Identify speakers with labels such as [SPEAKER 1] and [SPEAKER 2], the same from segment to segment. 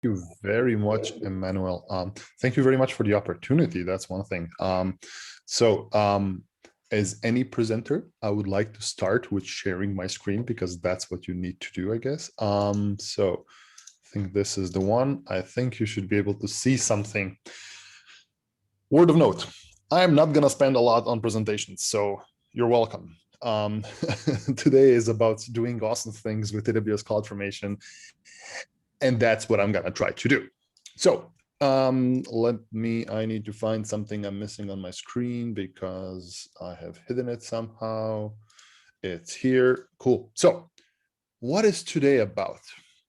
[SPEAKER 1] You very much, Emmanuel. Thank you very much for the opportunity. That's one thing. As any presenter, I would like to start with sharing my screen because that's what you need to do, I guess. I think this is the one. I think you should be able to see something. Word of note, I am not going to spend a lot on presentations, so you're welcome. Today is about doing awesome things with AWS CloudFormation, and that's what I'm going to try to do. So I need to find something I'm missing on my screen because I have hidden it somehow. It's here. Cool. So what is today about?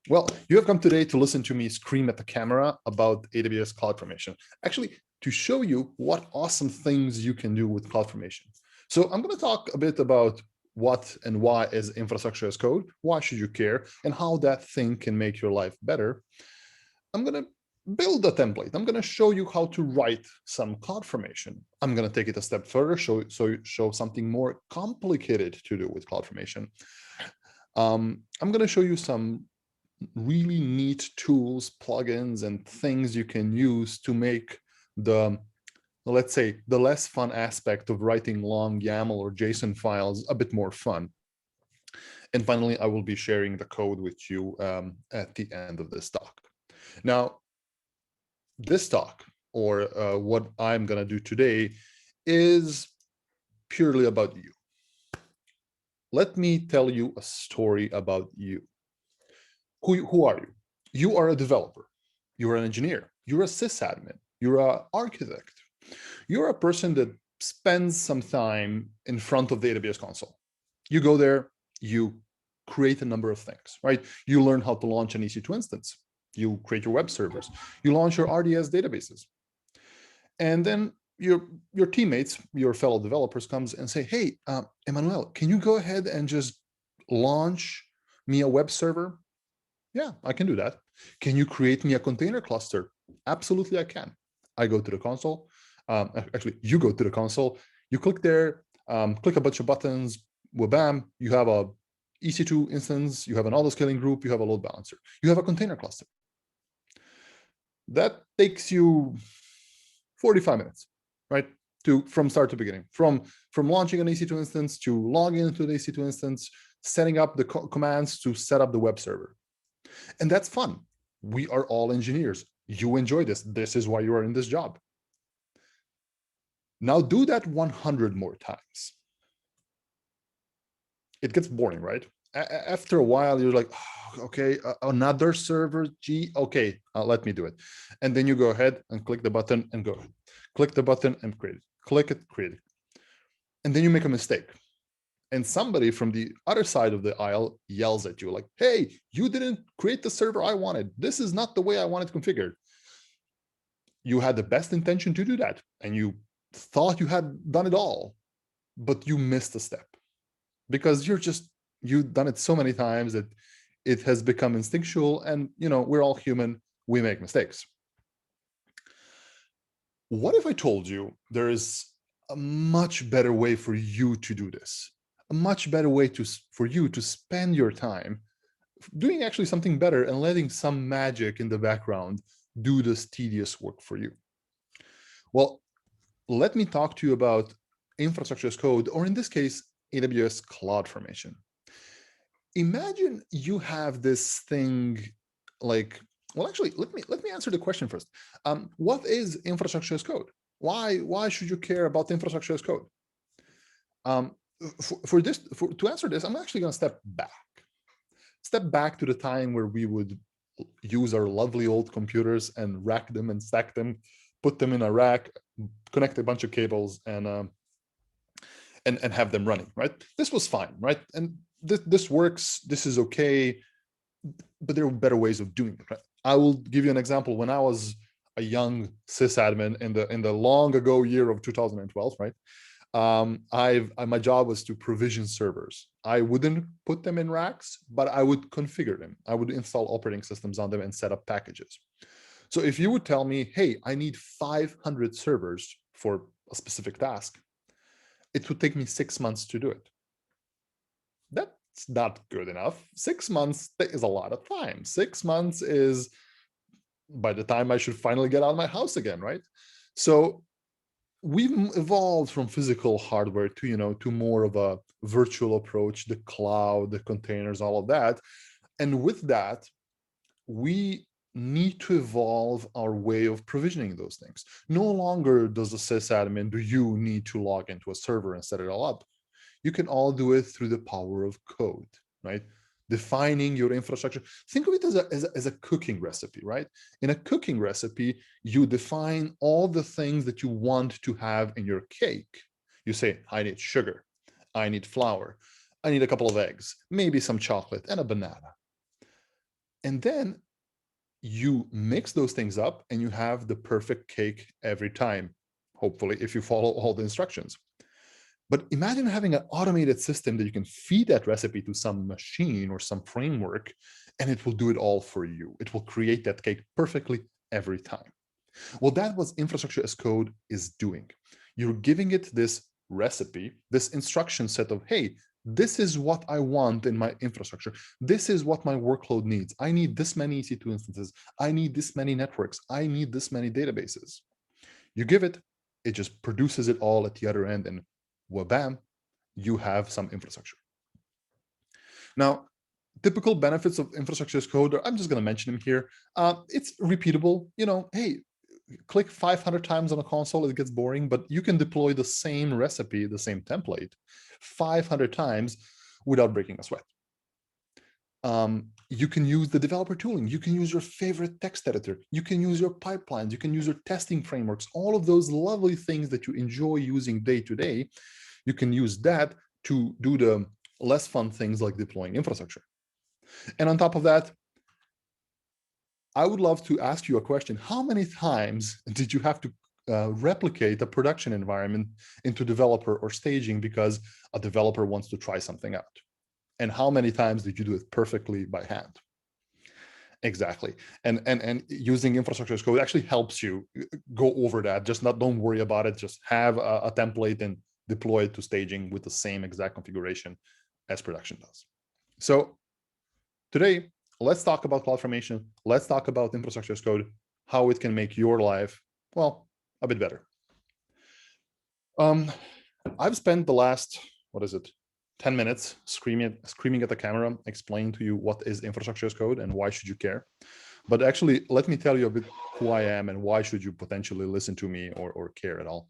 [SPEAKER 1] Well, you have come today to listen to me scream at the camera about AWS CloudFormation, actually to show you what awesome things you can do with CloudFormation. So I'm going to talk a bit about what and why is infrastructure as code, why should you care, and how that thing can make your life better. I'm going to build a template. I'm going to show you how to write some CloudFormation. I'm going to take it a step further, show something more complicated to do with CloudFormation. I'm going to show you some really neat tools, plugins, and things you can use to make let's say, the less fun aspect of writing long YAML or JSON files a bit more fun. And finally, I will be sharing the code with you at the end of this talk. Now, this talk, or what I'm going to do today, is purely about you. Let me tell you a story about you. Who are you? You are a developer. You're an engineer. You're a sysadmin. You're an architect. You're a person that spends some time in front of the AWS console. You go there, you create a number of things, right? You learn how to launch an EC2 instance. You create your web servers. You launch your RDS databases. And then your teammates, your fellow developers comes and say, hey, Emmanuel, can you go ahead and just launch me a web server? Yeah, I can do that. Can you create me a container cluster? Absolutely, I can. I go to the console. Actually, you go to the console, you click there, click a bunch of buttons, bam, you have a EC2 instance, you have an auto-scaling group, you have a load balancer, you have a container cluster. That takes you 45 minutes, right? From start to beginning, from launching an EC2 instance to logging into the EC2 instance, setting up the commands to set up the web server. And that's fun. We are all engineers. You enjoy this. This is why you are in this job. Now do that 100 more times. It gets boring, right? After a while, you're like, oh, okay, another server, okay, let me do it. And then you go ahead and click the button and go ahead. Click the button and create it. Click it, create it. And then you make a mistake. And somebody from the other side of the aisle yells at you like, hey, you didn't create the server I wanted. This is not the way I want it configured. You had the best intention to do that, and you thought you had done it all, but you missed a step because you've done it so many times that it has become instinctual, and we're all human, we make mistakes. What if I told you there is a much better way for you to do this, a much better way for you to spend your time doing actually something better and letting some magic in the background do this tedious work for you? Well, let me talk to you about infrastructure as code, or in this case, AWS CloudFormation. Imagine you have this thing like, well, actually, let me answer the question first. What is infrastructure as code? Why should you care about infrastructure as code? To answer this, I'm actually going to step back to the time where we would use our lovely old computers and rack them and stack them, put them in a rack, connect a bunch of cables, and have them running, right? This was fine, right? And this works, this is okay, but there are better ways of doing it, right? I will give you an example. When I was a young sysadmin in the long ago year of 2012, right? My job was to provision servers. I wouldn't put them in racks, but I would configure them. I would install operating systems on them and set up packages. So if you would tell me, hey, I need 500 servers for a specific task, it would take me 6 months to do it. That's not good enough. 6 months is a lot of time. 6 months is by the time I should finally get out of my house again, right? So we've evolved from physical hardware to, to more of a virtual approach, the cloud, the containers, all of that. And with that, we need to evolve our way of provisioning those things. No longer does the sysadmin, do you need to log into a server and set it all up? You can all do it through the power of code, right? Defining your infrastructure. Think of it as a cooking recipe, right? In a cooking recipe, you define all the things that you want to have in your cake. You say, I need sugar, I need flour, I need a couple of eggs, maybe some chocolate and a banana. And then you mix those things up and you have the perfect cake every time, hopefully, if you follow all the instructions. But imagine having an automated system that you can feed that recipe to some machine or some framework, and it will do it all for you. It will create that cake perfectly every time. Well, that's what infrastructure as code is doing. You're giving it this recipe, this instruction set of, hey, this is what I want in my infrastructure. This is what my workload needs. I need this many EC2 instances. I need this many networks. I need this many databases. You give it, it just produces it all at the other end, and wha-bam, you have some infrastructure. Now, typical benefits of infrastructure as code, I'm just going to mention them here. It's repeatable. Hey, click 500 times on a console, it gets boring, but you can deploy the same recipe, the same template, 500 times without breaking a sweat. You can use the developer tooling. You can use your favorite text editor. You can use your pipelines. You can use your testing frameworks. All of those lovely things that you enjoy using day to day, you can use that to do the less fun things like deploying infrastructure. And on top of that, I would love to ask you a question. How many times did you have to replicate a production environment into developer or staging because a developer wants to try something out? And how many times did you do it perfectly by hand? Exactly. And using infrastructure as code actually helps you go over that. Just don't worry about it. Just have a template and deploy it to staging with the same exact configuration as production does. So today, let's talk about CloudFormation. Let's talk about infrastructure as code, how it can make your life, well, a bit better. I've spent the last, 10 minutes screaming at the camera, explaining to you what is infrastructure as code and why should you care. But actually, let me tell you a bit who I am and why should you potentially listen to me or care at all.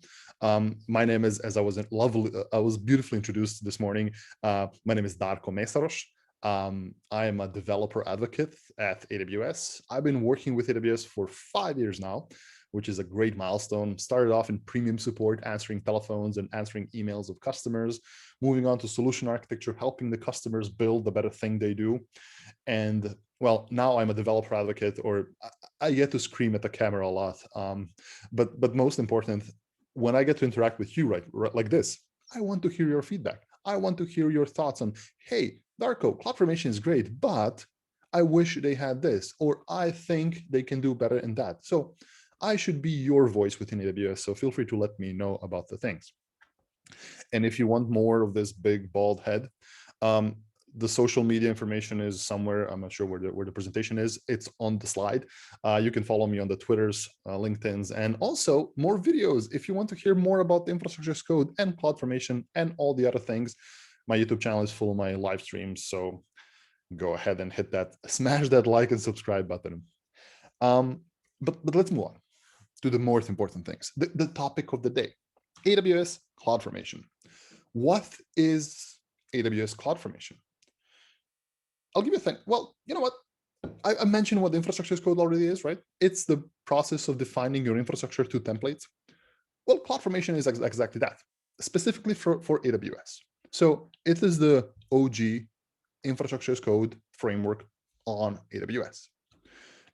[SPEAKER 1] My name is, as I was beautifully introduced this morning, my name is Darko Mesaros. I am a developer advocate at AWS. I've been working with AWS for 5 years now, which is a great milestone. Started off in premium support, answering telephones and answering emails of customers, moving on to solution architecture, helping the customers build the better thing they do. And well, now I'm a developer advocate, or I get to scream at the camera a lot. But most important, when I get to interact with you right like this, I want to hear your feedback. I want to hear your thoughts on, hey, Darko, CloudFormation is great, but I wish they had this, or I think they can do better in that. So I should be your voice within AWS, so feel free to let me know about the things. And if you want more of this big bald head, the social media information is somewhere. I'm not sure where the presentation is. It's on the slide. You can follow me on the Twitters, LinkedIn's, and also more videos. If you want to hear more about the infrastructure as code and CloudFormation and all the other things, my YouTube channel is full of my live streams. So go ahead and hit that, smash that like and subscribe button. But let's move on to the most important things, the topic of the day, AWS CloudFormation. What is AWS CloudFormation? I'll give you a thing. Well, you know what? I mentioned what the infrastructure as code already is, right? It's the process of defining your infrastructure to templates. Well, CloudFormation is exactly that, specifically for AWS. So it is the OG infrastructure as code framework on AWS.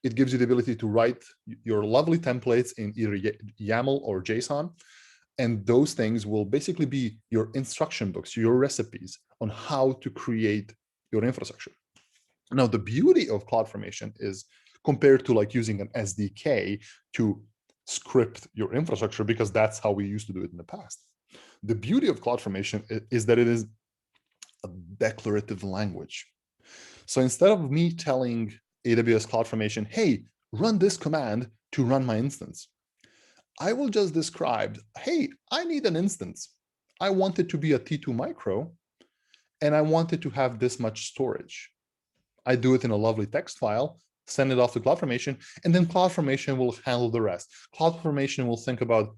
[SPEAKER 1] It gives you the ability to write your lovely templates in either YAML or JSON. And those things will basically be your instruction books, your recipes on how to create your infrastructure. Now, the beauty of CloudFormation is compared to like using an SDK to script your infrastructure, because that's how we used to do it in the past. The beauty of CloudFormation is that it is a declarative language. So instead of me telling AWS CloudFormation, hey, run this command to run my instance. I will just describe, hey, I need an instance. I want it to be a T2 micro, and I want it to have this much storage. I do it in a lovely text file, send it off to CloudFormation, and then CloudFormation will handle the rest. CloudFormation will think about,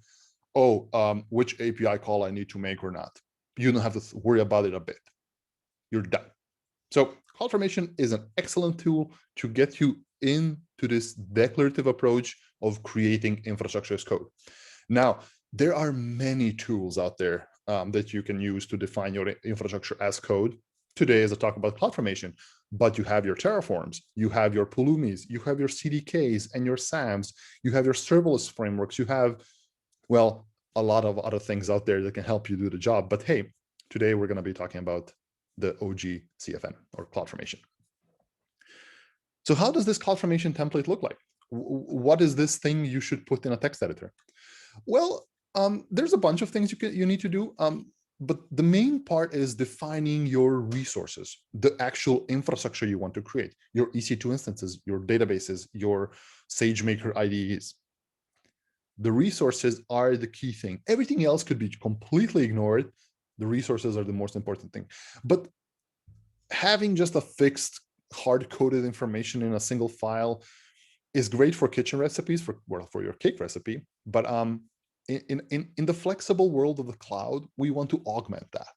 [SPEAKER 1] which API call I need to make or not. You don't have to worry about it a bit. You're done. So CloudFormation is an excellent tool to get you into this declarative approach of creating infrastructure as code. Now, there are many tools out there that you can use to define your infrastructure as code. Today, as I talk about CloudFormation, but you have your Terraforms, you have your Pulumis, you have your CDKs and your SAMs, you have your serverless frameworks, you have, well, a lot of other things out there that can help you do the job. But hey, today we're going to be talking about the OG CFN or CloudFormation. So how does this CloudFormation template look like? What is this thing you should put in a text editor? Well, there's a bunch of things you need to do. But the main part is defining your resources, the actual infrastructure you want to create, your EC2 instances, your databases, your SageMaker IDEs. The resources are the key thing. Everything else could be completely ignored. The resources are the most important thing. But having just a fixed, hard-coded information in a single file is great for kitchen recipes, for your cake recipe. But in the flexible world of the cloud, we want to augment that.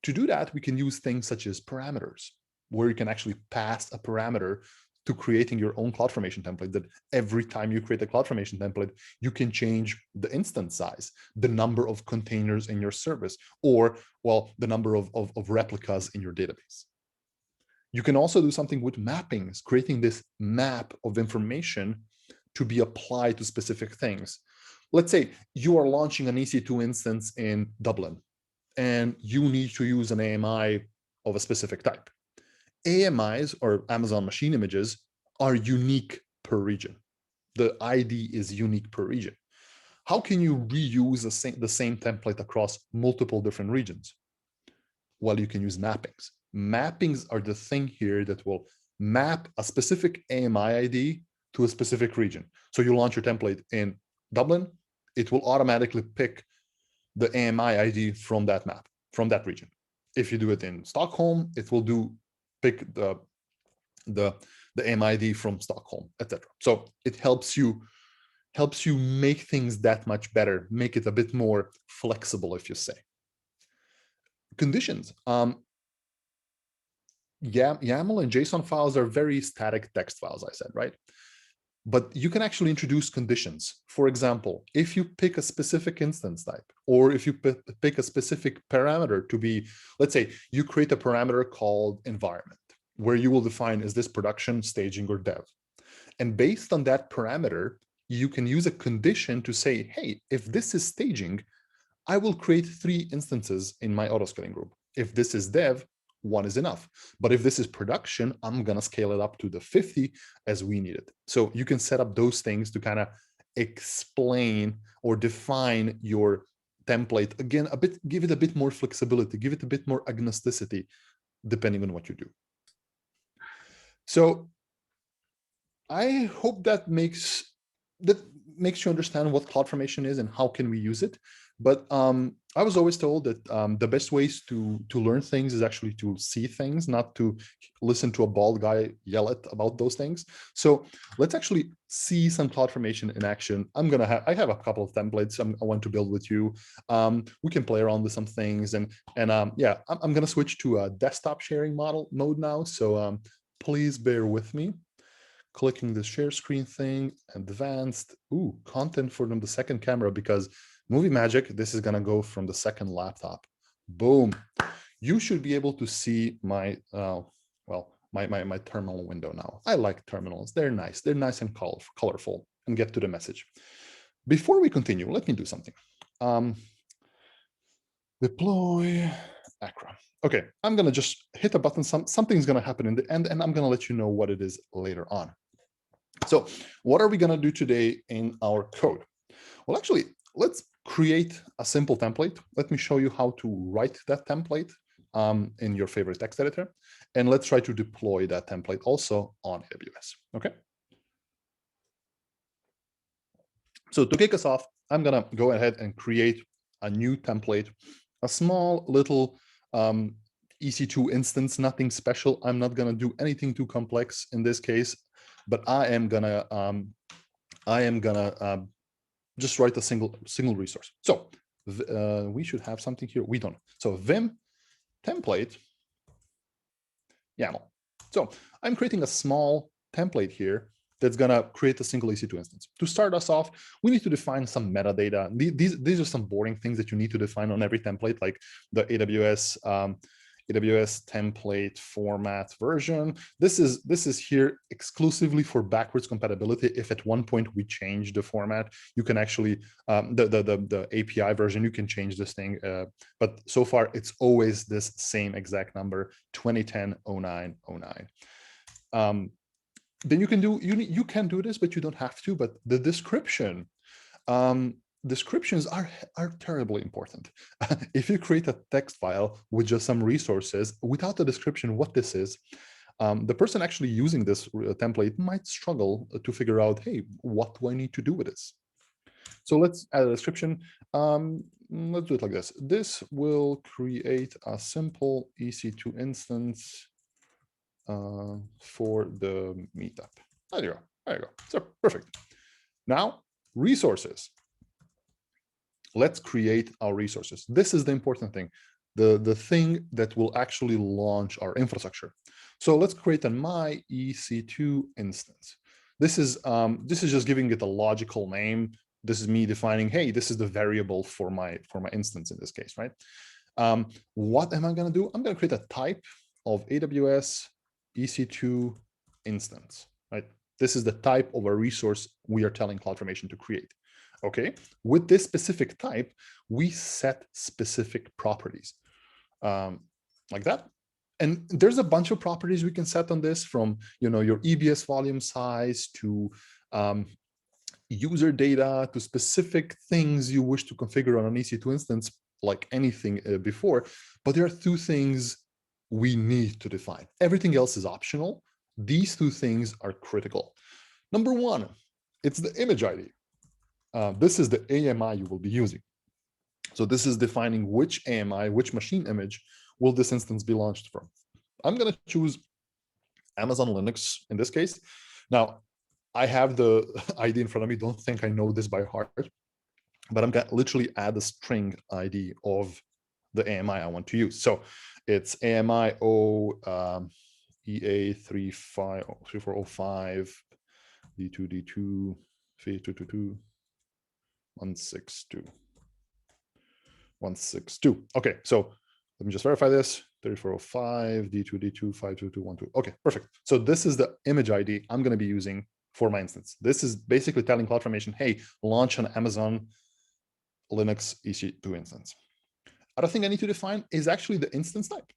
[SPEAKER 1] To do that, we can use things such as parameters, where you can actually pass a parameter to creating your own CloudFormation template, that every time you create a CloudFormation template, you can change the instance size, the number of containers in your service, or, well, the number of replicas in your database. You can also do something with mappings, creating this map of information to be applied to specific things. Let's say you are launching an EC2 instance in Dublin, and you need to use an AMI of a specific type. AMIs, or Amazon Machine Images, are unique per region. The ID is unique per region. How can you reuse the same template across multiple different regions? Well, you can use mappings. Mappings are the thing here that will map a specific AMI ID to a specific region. So you launch your template in Dublin, it will automatically pick the AMI ID from that map, from that region. If you do it in Stockholm, it will pick the AMI ID from Stockholm, etc. So it helps you make things that much better, make it a bit more flexible, if you say. Conditions. YAML and JSON files are very static text files, I said, right? But you can actually introduce conditions. For example, if you pick a specific instance type, or if you pick a specific parameter to be, let's say you create a parameter called environment, where you will define, is this production, staging, or dev? And based on that parameter, you can use a condition to say, hey, if this is staging, I will create 3 instances in my autoscaling group. If this is dev, 1 is enough. But if this is production, I'm going to scale it up to the 50 as we need it. So you can set up those things to kind of explain or define your template. Again, give it a bit more flexibility, give it a bit more agnosticity, depending on what you do. So I hope that makes you understand what CloudFormation is and how can we use it. But I was always told that the best ways to learn things is actually to see things, not to listen to a bald guy yell about those things. So let's actually see some CloudFormation in action. I have a couple of templates I want to build with you. We can play around with some things, and yeah, I'm gonna switch to a desktop sharing mode now. So please bear with me. Clicking the share screen thing, advanced, content from the second camera, because movie magic, this is gonna go from the second laptop. Boom. You should be able to see my, my terminal window now. I like terminals, they're nice and colorful, and get to the message. Before we continue, let me do something. Deploy Acra. Okay, I'm gonna just hit a button, something's gonna happen in the end, and I'm gonna let you know what it is later on. So what are we going to do today in our code? Well, actually, let's create a simple template. Let me show you how to write that template in your favorite text editor. And let's try to deploy that template also on AWS. Okay. So to kick us off, I'm going to go ahead and create a new template, a small little EC2 instance, nothing special. I'm not going to do anything too complex in this case, but I am going to just write a single resource. So we should have something here. We don't. So vim template YAML. So I'm creating a small template here that's going to create a single EC2 instance. To start us off, we need to define some metadata. These are some boring things that you need to define on every template, like the AWS template format version. This is here exclusively for backwards compatibility. If at one point we change the format, you can actually the API version, you can change this thing. But so far, it's always this same exact number, 2010-09-09. Then you can do this, but you don't have to. But the description, descriptions are terribly important. If you create a text file with just some resources without a description what this is, the person actually using this template might struggle to figure out, hey, what do I need to do with this? So let's add a description. Let's do it like this. This will create a simple EC2 instance for the meetup. There you go. There you go. So perfect. Now, resources. Let's create our resources. This is the important thing, the thing that will actually launch our infrastructure. So let's create a my EC2 instance. This is just giving it a logical name. This is me defining, hey, this is the variable for my instance in this case, right? What am I going to do? I'm going to create a type of AWS EC2 instance, right? This is the type of a resource we are telling CloudFormation to create. Okay, with this specific type, we set specific properties like that. And there's a bunch of properties we can set on this, from your EBS volume size to user data to specific things you wish to configure on an EC2 instance, like anything before. But there are two things we need to define. Everything else is optional. These two things are critical. Number one, it's the image ID. This is the AMI you will be using. So this is defining which AMI, which machine image will this instance be launched from. I'm going to choose Amazon Linux in this case. Now, I have the ID in front of me. Don't think I know this by heart, but I'm going to literally add a string ID of the AMI I want to use. So it's AMI EA3405 D2 V222 162. Okay, so let me just verify this. 3405 D2 52212. Okay, perfect. So this is the image ID I'm going to be using for my instance. This is basically telling CloudFormation, hey, launch an Amazon Linux EC2 instance. Other thing I need to define is actually the instance type.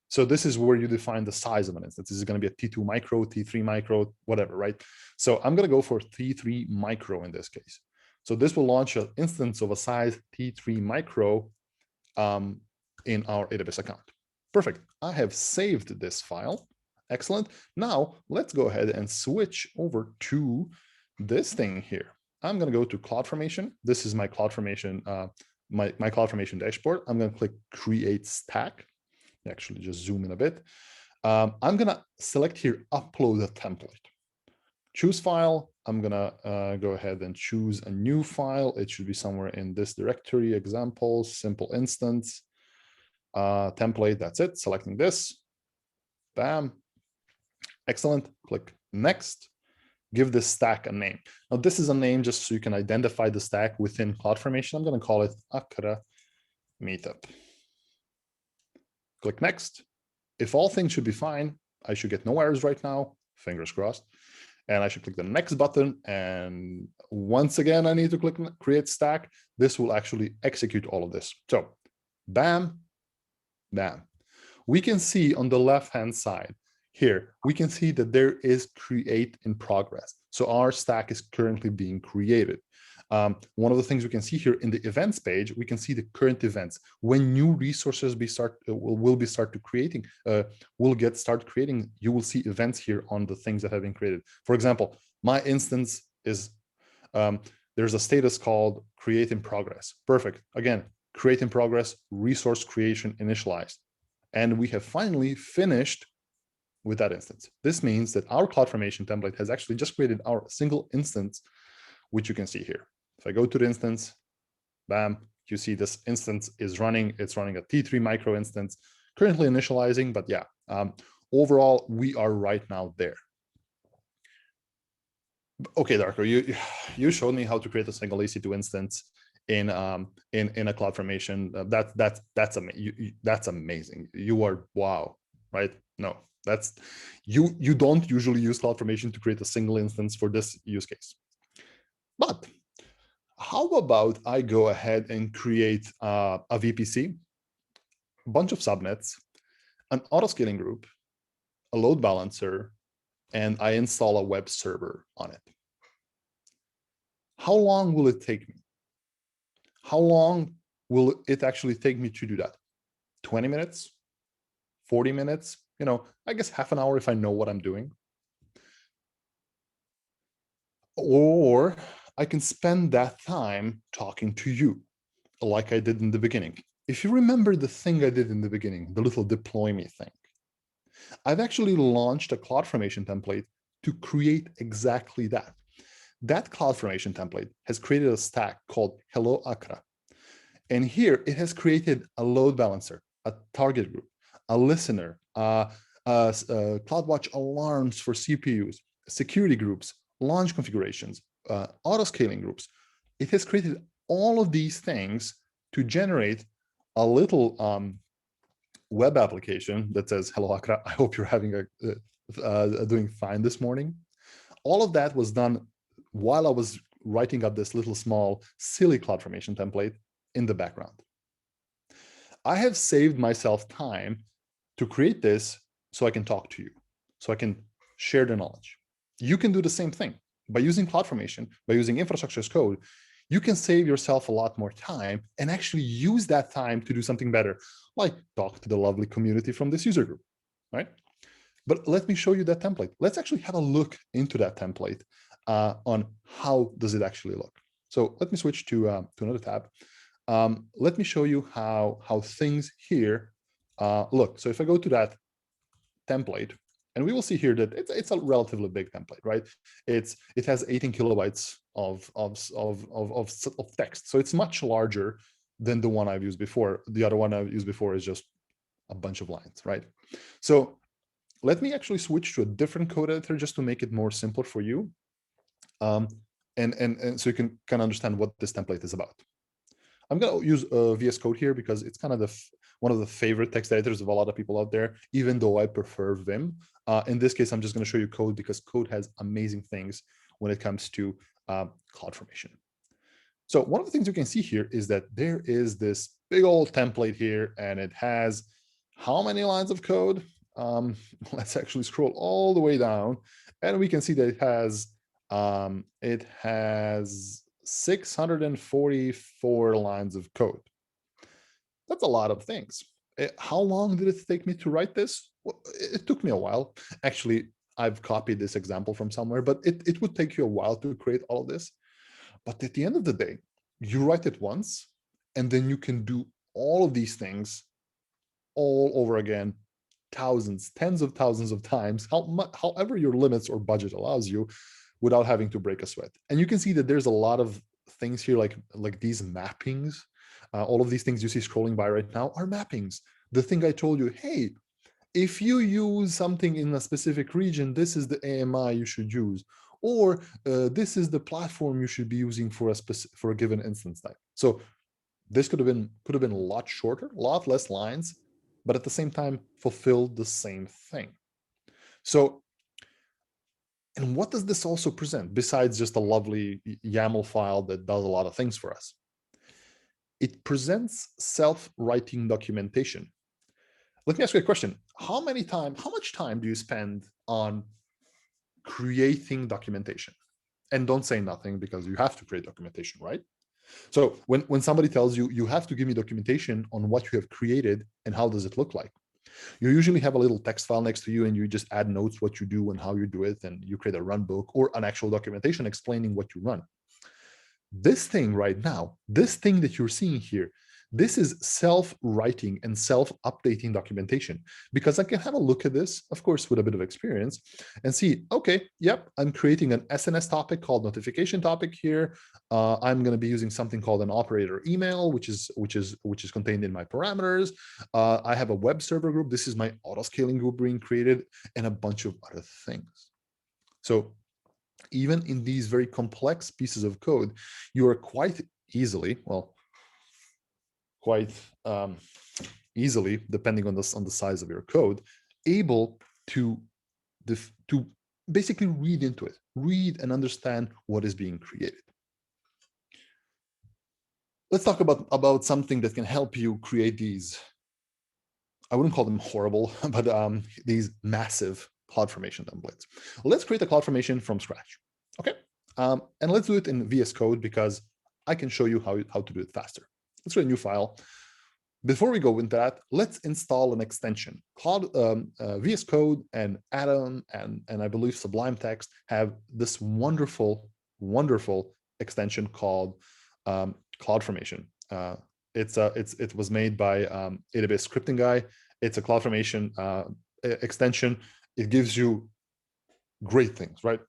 [SPEAKER 1] So this is where you define the size of an instance. This is going to be a T2 micro, T3 micro, whatever, right? So I'm going to go for T3 micro in this case. So this will launch an instance of a size T3 micro in our AWS account. Perfect. I have saved this file. Excellent. Now let's go ahead and switch over to this thing here. I'm going to go to CloudFormation. This is my CloudFormation, my CloudFormation dashboard. I'm going to click Create Stack. Actually, just zoom in a bit. I'm going to select here, upload a template. Choose file. I'm going to go ahead and choose a new file. It should be somewhere in this directory, examples, simple instance, template. That's it. Selecting this. Bam. Excellent. Click Next. Give this stack a name. Now, this is a name just so you can identify the stack within CloudFormation. I'm going to call it Accra Meetup. Click Next. If all things should be fine, I should get no errors right now, fingers crossed. And I should click the Next button. And once again, I need to click Create Stack. This will actually execute all of this. So bam, bam. We can see on the left-hand side here, we can see that there is create in progress. So our stack is currently being created. One of the things we can see here in the events page, we can see the current events. When new resources will start creating, you will see events here on the things that have been created. For example, my instance is There's a status called create in progress. Perfect. Again, create in progress, resource creation initialized. And we have finally finished with that instance. This means that our CloudFormation template has actually just created our single instance, which you can see here. If I go to the instance, bam, you see this instance is running. It's running a T3 micro instance, currently initializing, but yeah, overall, we are right now there. Okay, Darko, you showed me how to create a single EC2 instance in a CloudFormation. That's amazing. You are wow, right? No, that's you don't usually use CloudFormation to create a single instance for this use case. But how about I go ahead and create a VPC, a bunch of subnets, an autoscaling group, a load balancer, and I install a web server on it. How long will it take me? How long will it actually take me to do that? 20 minutes? 40 minutes? You know, I guess half an hour if I know what I'm doing. Or I can spend that time talking to you, like I did in the beginning. If you remember the thing I did in the beginning, the little deploy me thing, I've actually launched a CloudFormation template to create exactly that. That CloudFormation template has created a stack called Hello Accra. And here it has created a load balancer, a target group, a listener, CloudWatch alarms for CPUs, security groups, launch configurations, auto-scaling groups. It has created all of these things to generate a little web application that says, hello, Accra, I hope you're having doing fine this morning. All of that was done while I was writing up this little small silly CloudFormation template in the background. I have saved myself time to create this so I can talk to you, so I can share the knowledge. You can do the same thing. By using CloudFormation, by using infrastructure as code, you can save yourself a lot more time and actually use that time to do something better, like talk to the lovely community from this user group, right? But let me show you that template. Let's actually have a look into that template on how does it actually look. So let me switch to another tab. Let me show you how things here look. So if I go to that template, and we will see here that it's a relatively big template, right? It has 18 kilobytes of text, so it's much larger than the one I've used before. The other one I've used before is just a bunch of lines, right? So let me actually switch to a different code editor just to make it more simple for you, and so you can kind of understand what this template is about. I'm going to use VS Code here because it's kind of one of the favorite text editors of a lot of people out there, even though I prefer Vim. In this case, I'm just going to show you code because code has amazing things when it comes to CloudFormation. So one of the things you can see here is that there is this big old template here, and it has how many lines of code? Let's actually scroll all the way down, and we can see that it has 644 lines of code. That's a lot of things. How long did it take me to write this? Well, it took me a while. Actually, I've copied this example from somewhere, but it would take you a while to create all of this. But at the end of the day, you write it once, and then you can do all of these things all over again, thousands, tens of thousands of times, however your limits or budget allows you, without having to break a sweat. And you can see that there's a lot of things here, like these mappings. All of these things you see scrolling by right now are mappings. The thing I told you, hey, if you use something in a specific region, this is the AMI you should use, or this is the platform you should be using for a given instance type. So this could have been a lot shorter, a lot less lines, but at the same time fulfilled the same thing. So, and what does this also present besides just a lovely YAML file that does a lot of things for us? It presents self-writing documentation. Let me ask you a question. How much time do you spend on creating documentation? And don't say nothing, because you have to create documentation, right? So when somebody tells you, you have to give me documentation on what you have created and how does it look like, you usually have a little text file next to you, and you just add notes what you do and how you do it, and you create a run book or an actual documentation explaining what you run. This thing right now, this thing that you're seeing here, this is self-writing and self-updating documentation, because I can have a look at this, of course, with a bit of experience and see, okay, yep, I'm creating an SNS topic called notification topic here. I'm going to be using something called an operator email, which is contained in my parameters. I have a web server group. This is my auto scaling group being created, and a bunch of other things. So even in these very complex pieces of code, you are quite easily, well, quite easily, depending on the size of your code, able to basically read into it, read and understand what is being created. Let's talk about something that can help you create these, I wouldn't call them horrible, but these massive CloudFormation templates. Let's create a CloudFormation from scratch. Okay, and let's do it in VS Code, because I can show you how to do it faster. Let's create a new file. Before we go into that, let's install an extension. VS Code and Atom and I believe Sublime Text have this wonderful extension called CloudFormation. It was made by AWS scripting guy. It's a CloudFormation extension. It gives you great things, right?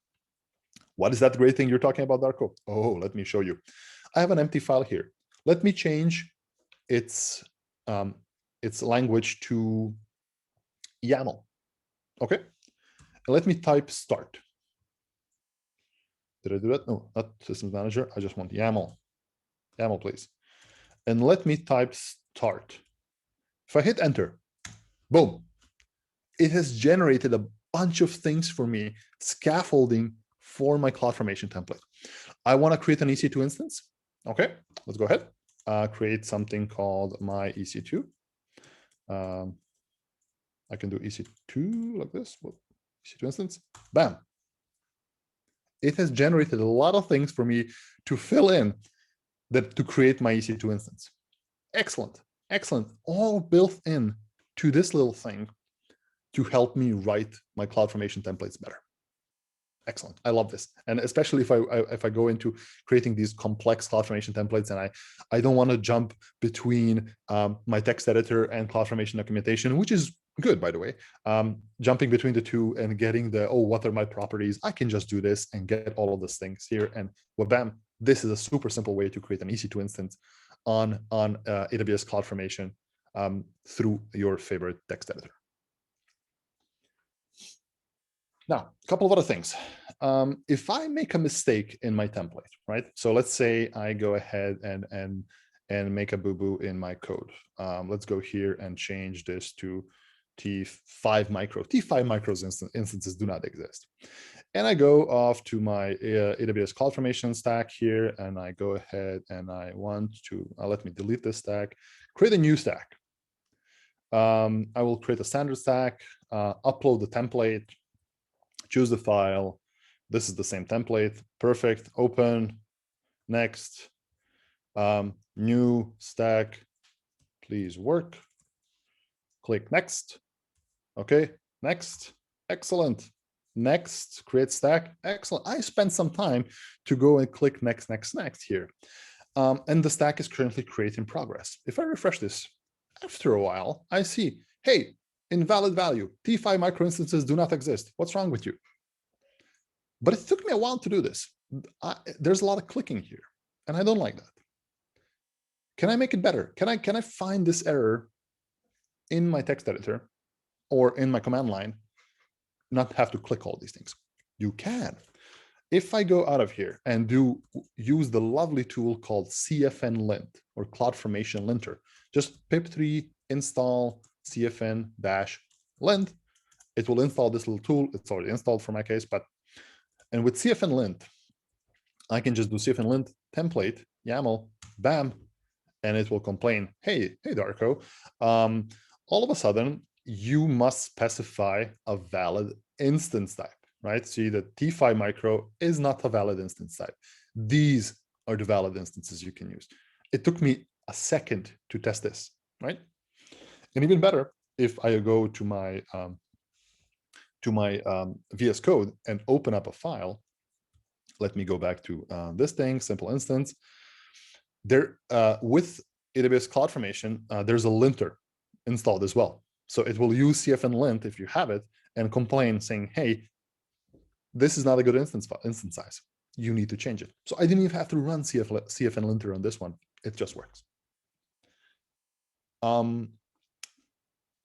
[SPEAKER 1] What is that great thing you're talking about, Darko? Oh, let me show you. I have an empty file here. Let me change its language to YAML. Okay, let me type start. Did I do that? No, not systems manager. I just want YAML. YAML, please. And let me type start. If I hit enter, boom, it has generated a bunch of things for me, scaffolding for my CloudFormation template. I want to create an EC2 instance. Okay, let's go ahead. Create something called my EC2. I can do EC2 like this. EC2 instance, bam. It has generated a lot of things for me to fill in to create my EC2 instance. Excellent, excellent. All built in to this little thing to help me write my CloudFormation templates better. Excellent. I love this. And especially if I go into creating these complex CloudFormation templates, and I don't want to jump between my text editor and CloudFormation documentation, which is good, by the way, jumping between the two and getting what are my properties? I can just do this and get all of these things here. And well, bam, this is a super simple way to create an EC2 instance on AWS CloudFormation through your favorite text editor. Now, a couple of other things. If I make a mistake in my template, right? So let's say I go ahead and make a boo-boo in my code. Let's go here and change this to T5 micro. T5 micros instances do not exist. And I go off to my AWS CloudFormation stack here, and I go ahead and I want to, let me delete this stack, create a new stack. I will create a standard stack, upload the template, choose the file. This is the same template. Perfect. Open. Next. New stack. Please work. Click next. Okay. Next. Excellent. Next. Create stack. Excellent. I spent some time to go and click next, next, next here. And the stack is currently created in progress. If I refresh this, after a while, I see, hey, invalid value. T5 micro instances do not exist. What's wrong with you? But it took me a while to do this. There's a lot of clicking here, and I don't like that. Can I make it better? Can I find this error in my text editor or in my command line, not have to click all these things? You can. If I go out of here and use the lovely tool called CFN lint or CloudFormation linter, just pip3 install CFN-lint, it will install this little tool. It's already installed for my case, and with CFN lint, I can just do CFN lint template, YAML, bam, and it will complain, hey Darko, all of a sudden, you must specify a valid instance type, right? See that T5 micro is not a valid instance type. These are the valid instances you can use. It took me a second to test this, right? And even better, if I go to my VS Code and open up a file, Let me go back to this thing, simple instance. There, with AWS CloudFormation, there's a linter installed as well. So it will use CFN lint if you have it and complain saying, hey, this is not a good instance size. You need to change it. So I didn't even have to run CFN linter on this one. It just works.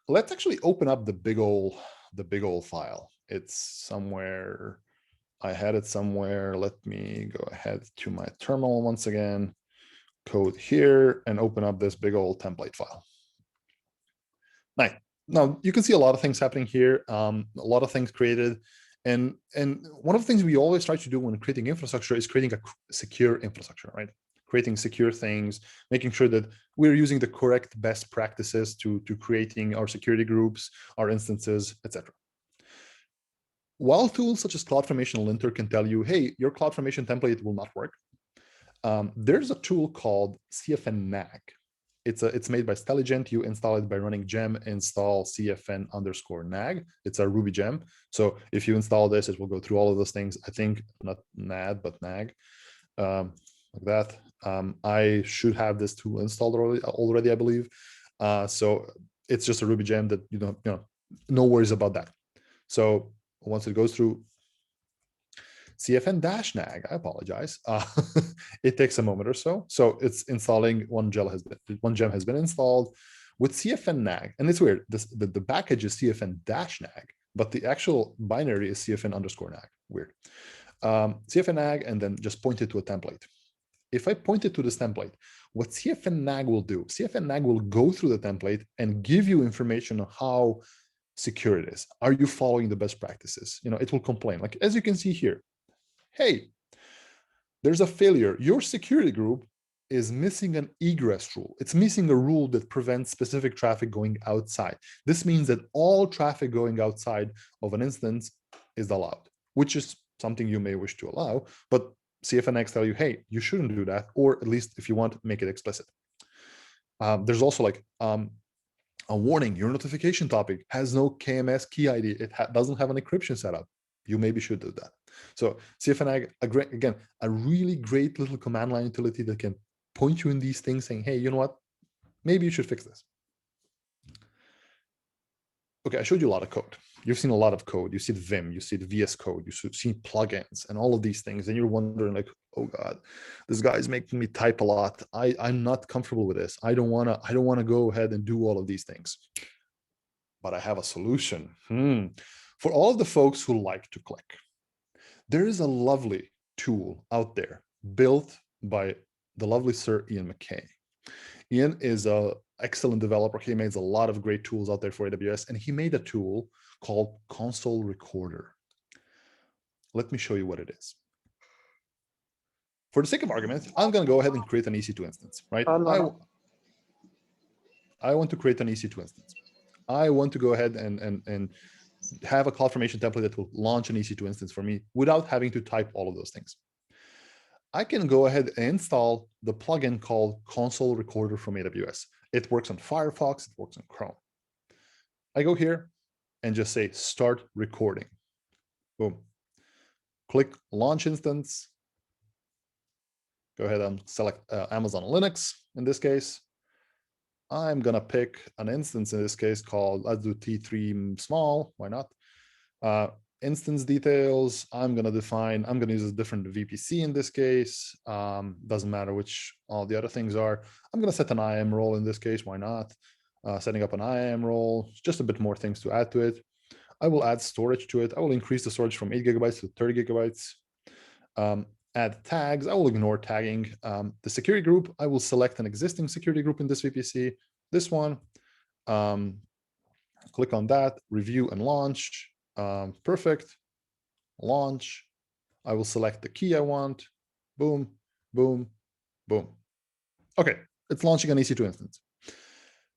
[SPEAKER 1] Let's actually open up the big old file. It's somewhere. I had it somewhere. Let me go ahead to my terminal once again, code here, and open up this big old template file. Nice. Now you can see a lot of things happening here, a lot of things created. And one of the things we always try to do when creating infrastructure is creating a secure infrastructure, right? Creating secure things, making sure that we're using the correct best practices to creating our security groups, our instances, etc. While tools such as CloudFormation Linter can tell you, hey, your CloudFormation template will not work, there's a tool called CFN-NAG. It's made by Stelligent. You install it by running gem install CFN_NAG. It's a Ruby gem. So if you install this, it will go through all of those things. I think not NAD, but NAG, like that. I should have this tool installed already, I believe. So it's just a Ruby gem that no worries about that. So once it goes through CFN-NAG, I apologize. It takes a moment or so. So it's installing, one gem has been installed with CFN-NAG. And it's weird, the package is CFN-NAG, but the actual binary is CFN_NAG, weird. CFN-NAG, and then just point it to a template. If I point it to this template, what CFN-NAG will do, CFN-NAG will go through the template and give you information on how secure it is. Are you following the best practices? It will complain, like as you can see here. Hey, there's a failure. Your security group is missing an egress rule. It's missing a rule that prevents specific traffic going outside. This means that all traffic going outside of an instance is allowed, which is something you may wish to allow, but CFN-NAG tell you, hey, you shouldn't do that, or at least if you want, make it explicit. There's also like a warning, your notification topic has no KMS key ID. It doesn't have an encryption setup. You maybe should do that. So CFN-NAG, again, a really great little command line utility that can point you in these things saying, hey, you know what? Maybe you should fix this. Okay, I showed you a lot of code. You've seen a lot of code. You see the Vim, you see the VS Code, you see plugins and all of these things. And you're wondering like, oh God, this guy is making me type a lot. I'm not comfortable with this. I don't want to go ahead and do all of these things. But I have a solution. For all of the folks who like to click, there is a lovely tool out there built by the lovely Sir Ian McKay. Ian is an excellent developer. He makes a lot of great tools out there for AWS, and he made a tool called Console Recorder. Let me show you what it is. For the sake of argument, I'm going to go ahead and create an EC2 instance, right? I want to create an EC2 instance. I want to go ahead and have a CloudFormation template that will launch an EC2 instance for me without having to type all of those things. I can go ahead and install the plugin called Console Recorder from AWS. It works on Firefox, it works on Chrome. I go here and just say start recording. Boom. Click launch instance. Go ahead and select Amazon Linux in this case. I'm gonna pick an instance in this case called, let's do T3 small, why not? Instance details, I'm gonna use a different VPC in this case. Doesn't matter which all the other things are. I'm gonna set an IAM role in this case, why not? Setting up an IAM role, just a bit more things to add to it. I will add storage to it. I will increase the storage from 8 gigabytes to 30 gigabytes. Add tags, I will ignore tagging. The security group, I will select an existing security group in this VPC, this one. Click on that, review and launch. Perfect. Launch. I will select the key I want. Boom, boom, boom. Okay, it's launching an EC2 instance.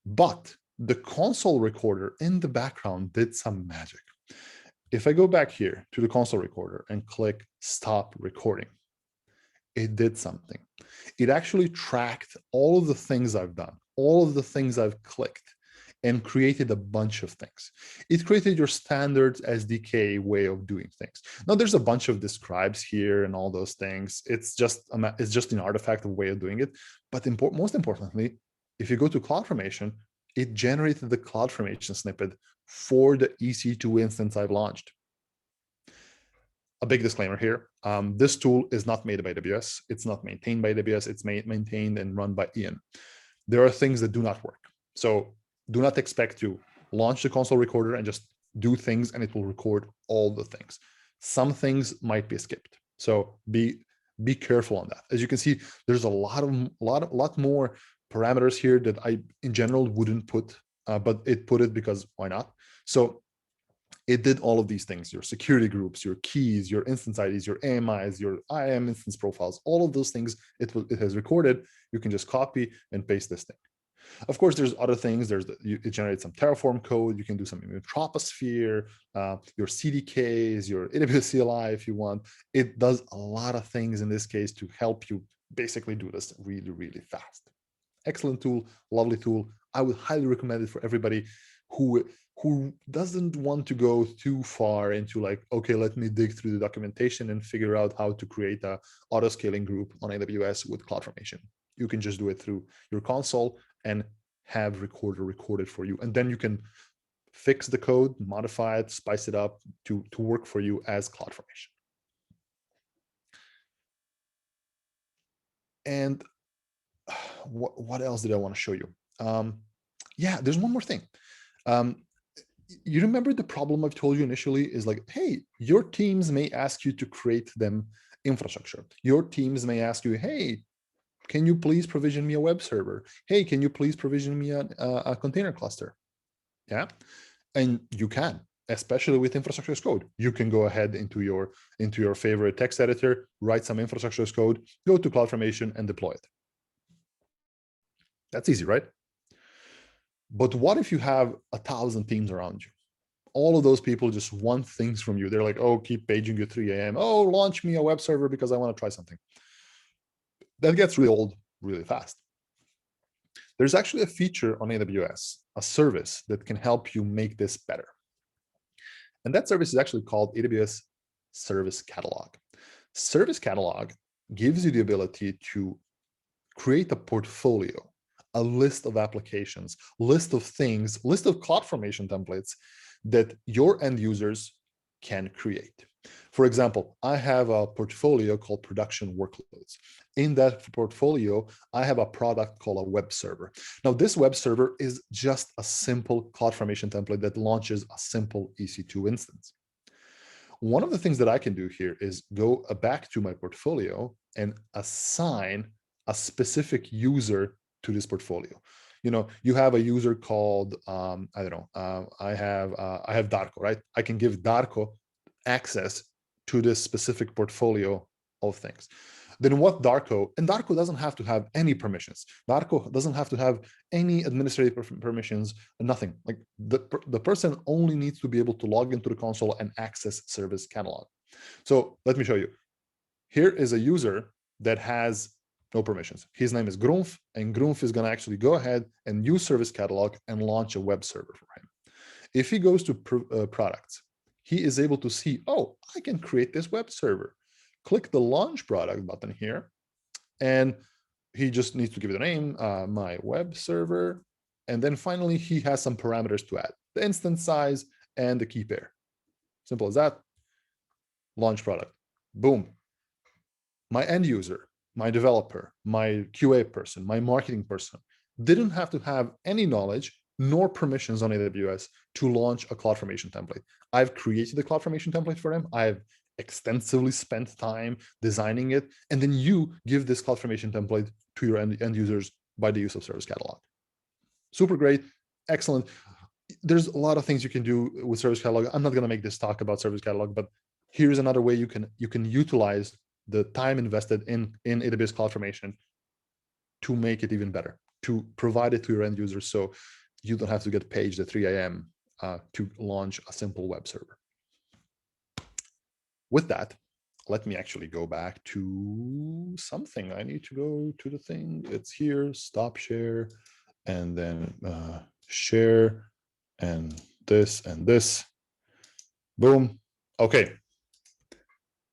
[SPEAKER 1] But the console recorder in the background did some magic. If I go back here to the console recorder and click stop recording, it did something. It actually tracked all of the things I've done, all of the things I've clicked. and created a bunch of things. It created your standard SDK way of doing things. Now there's a bunch of describes here and all those things. It's just an artifact of way of doing it. But most importantly, if you go to CloudFormation, it generated the CloudFormation snippet for the EC2 instance I've launched. A big disclaimer here. This tool is not made by AWS. It's not maintained by AWS. It's maintained and run by Ian. There are things that do not work. So do not expect to launch the console recorder and just do things and it will record all the things. Some things might be skipped. So be careful on that. As you can see, there's a lot more parameters here that I in general wouldn't put, but it put it because why not? So it did all of these things, your security groups, your keys, your instance IDs, your AMIs, your IAM instance profiles, all of those things it has recorded. You can just copy and paste this thing. Of course, there's other things. It generates some Terraform code. You can do some Troposphere, your CDKs, your AWS CLI if you want. It does a lot of things in this case to help you basically do this really, really fast. Excellent tool, lovely tool. I would highly recommend it for everybody who doesn't want to go too far into like, okay, let me dig through the documentation and figure out how to create a auto-scaling group on AWS with CloudFormation. You can just do it through your console and have recorder recorded for you. And then you can fix the code, modify it, spice it up to work for you as CloudFormation. And what else did I want to show you? Yeah, there's one more thing. You remember the problem I've told you initially is like, hey, your teams may ask you to create them infrastructure. Your teams may ask you, hey, can you please provision me a web server? Hey, can you please provision me a container cluster? Yeah, and you can, especially with infrastructure as code. You can go ahead into your favorite text editor, write some infrastructure as code, go to CloudFormation and deploy it. That's easy, right? But what if you have 1,000 teams around you? All of those people just want things from you. They're like, oh, keep paging you 3 a.m. Oh, launch me a web server because I want to try something. That gets really old really fast. There's actually a feature on AWS, a service that can help you make this better. And that service is actually called AWS Service Catalog. Service Catalog gives you the ability to create a portfolio, a list of applications, list of things, list of CloudFormation templates that your end users can create. For example, I have a portfolio called production workloads. In that portfolio, I have a product called a web server. Now, this web server is just a simple CloudFormation template that launches a simple EC2 instance. One of the things that I can do here is go back to my portfolio and assign a specific user to this portfolio. You know, you have a user called, I don't know, I have Darko, right? I can give Darko access to this specific portfolio of things. Then what Darko doesn't have to have any permissions. Darko doesn't have to have any administrative permissions, nothing. Like the person only needs to be able to log into the console and access service catalog. So let me show you. Here is a user that has no permissions. His name is Grunf, and Grunf is going to actually go ahead and use service catalog and launch a web server for him. If he goes to products, he is able to see, oh, I can create this web server. Click the launch product button here, and he just needs to give it a name, my web server. And then finally, he has some parameters to add, the instance size and the key pair. Simple as that. Launch product. Boom. My end user, my developer, my QA person, my marketing person didn't have to have any knowledge nor permissions on AWS to launch a CloudFormation template. I've created the CloudFormation template for them. I've extensively spent time designing it. And then you give this CloudFormation template to your end users by the use of Service Catalog. Super great. Excellent. There's a lot of things you can do with Service Catalog. I'm not going to make this talk about Service Catalog, but here's another way you can utilize the time invested in AWS CloudFormation to make it even better, to provide it to your end users so you don't have to get paged at 3 a.m. To launch a simple web server. With that, let me actually go back to something. I need to go to the thing. It's here, stop share, and then share, and this and this. Boom. Okay.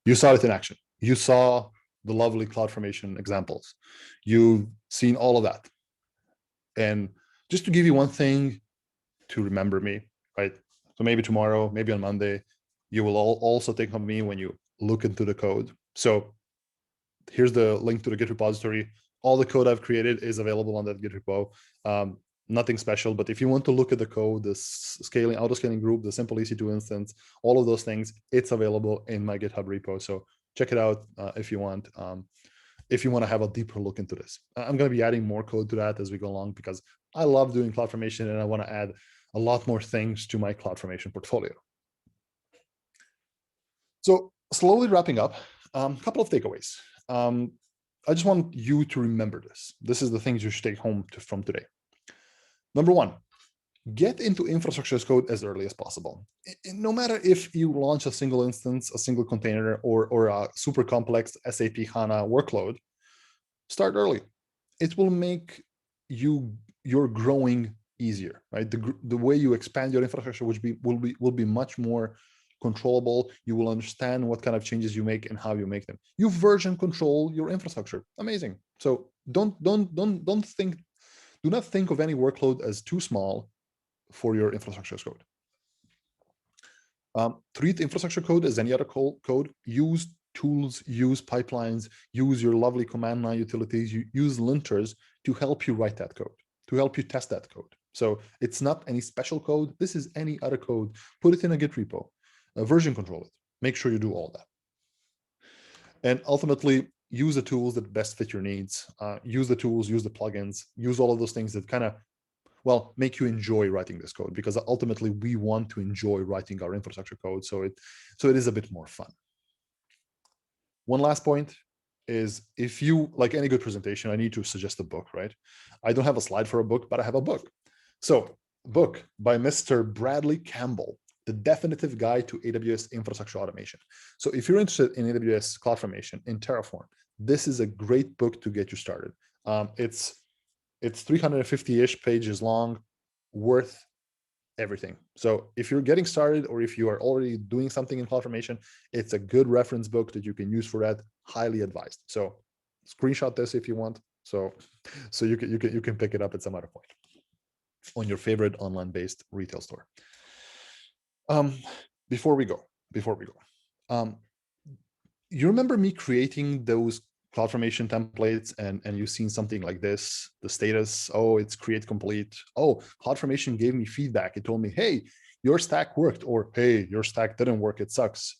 [SPEAKER 1] You saw it in action. You saw the lovely CloudFormation examples. You've seen all of that. And just to give you one thing to remember me, right? So maybe tomorrow, maybe on Monday, you will also take on me when you look into the code. So here's the link to the Git repository. All the code I've created is available on that Git repo. Nothing special, but if you want to look at the code, the scaling, auto-scaling group, the simple EC2 instance, all of those things, it's available in my GitHub repo. So check it out if you want. If you want to have a deeper look into this. I'm going to be adding more code to that as we go along because I love doing CloudFormation and I want to add a lot more things to my CloudFormation portfolio. So slowly wrapping up, a couple of takeaways. I just want you to remember this. This is the things you should take home from today. Number one, get into infrastructure as code as early as possible. No matter if you launch a single instance, a single container, or a super complex SAP HANA workload, start early. It will make your growing easier, right? The way you expand your infrastructure will be much more controllable. You will understand what kind of changes you make and how you make them. You version control your infrastructure. Amazing. So do not think of any workload as too small for your infrastructure as code. Treat infrastructure code as any other code. Use tools, use pipelines, use your lovely command line utilities, use linters to help you write that code, to help you test that code. So it's not any special code. This is any other code. Put it in a Git repo, version control it. Make sure you do all that. And ultimately, use the tools that best fit your needs. Use the tools, use the plugins, use all of those things that kind of, well, make you enjoy writing this code, because ultimately we want to enjoy writing our infrastructure code. So it is a bit more fun. One last point is, if you, like any good presentation, I need to suggest a book, right? I don't have a slide for a book, but I have a book. So book by Mr. Bradley Campbell, The Definitive Guide to AWS Infrastructure Automation. So if you're interested in AWS CloudFormation, in Terraform, this is a great book to get you started. It's 350-ish pages long, worth everything. So if you're getting started, or if you are already doing something in CloudFormation, it's a good reference book that you can use for that. Highly advised. So screenshot this if you want. So you can pick it up at some other point on your favorite online-based retail store. Before we go, you remember me creating those CloudFormation templates, and you've seen something like this, the status, oh, it's create complete. Oh, CloudFormation gave me feedback. It told me, hey, your stack worked, or hey, your stack didn't work, it sucks.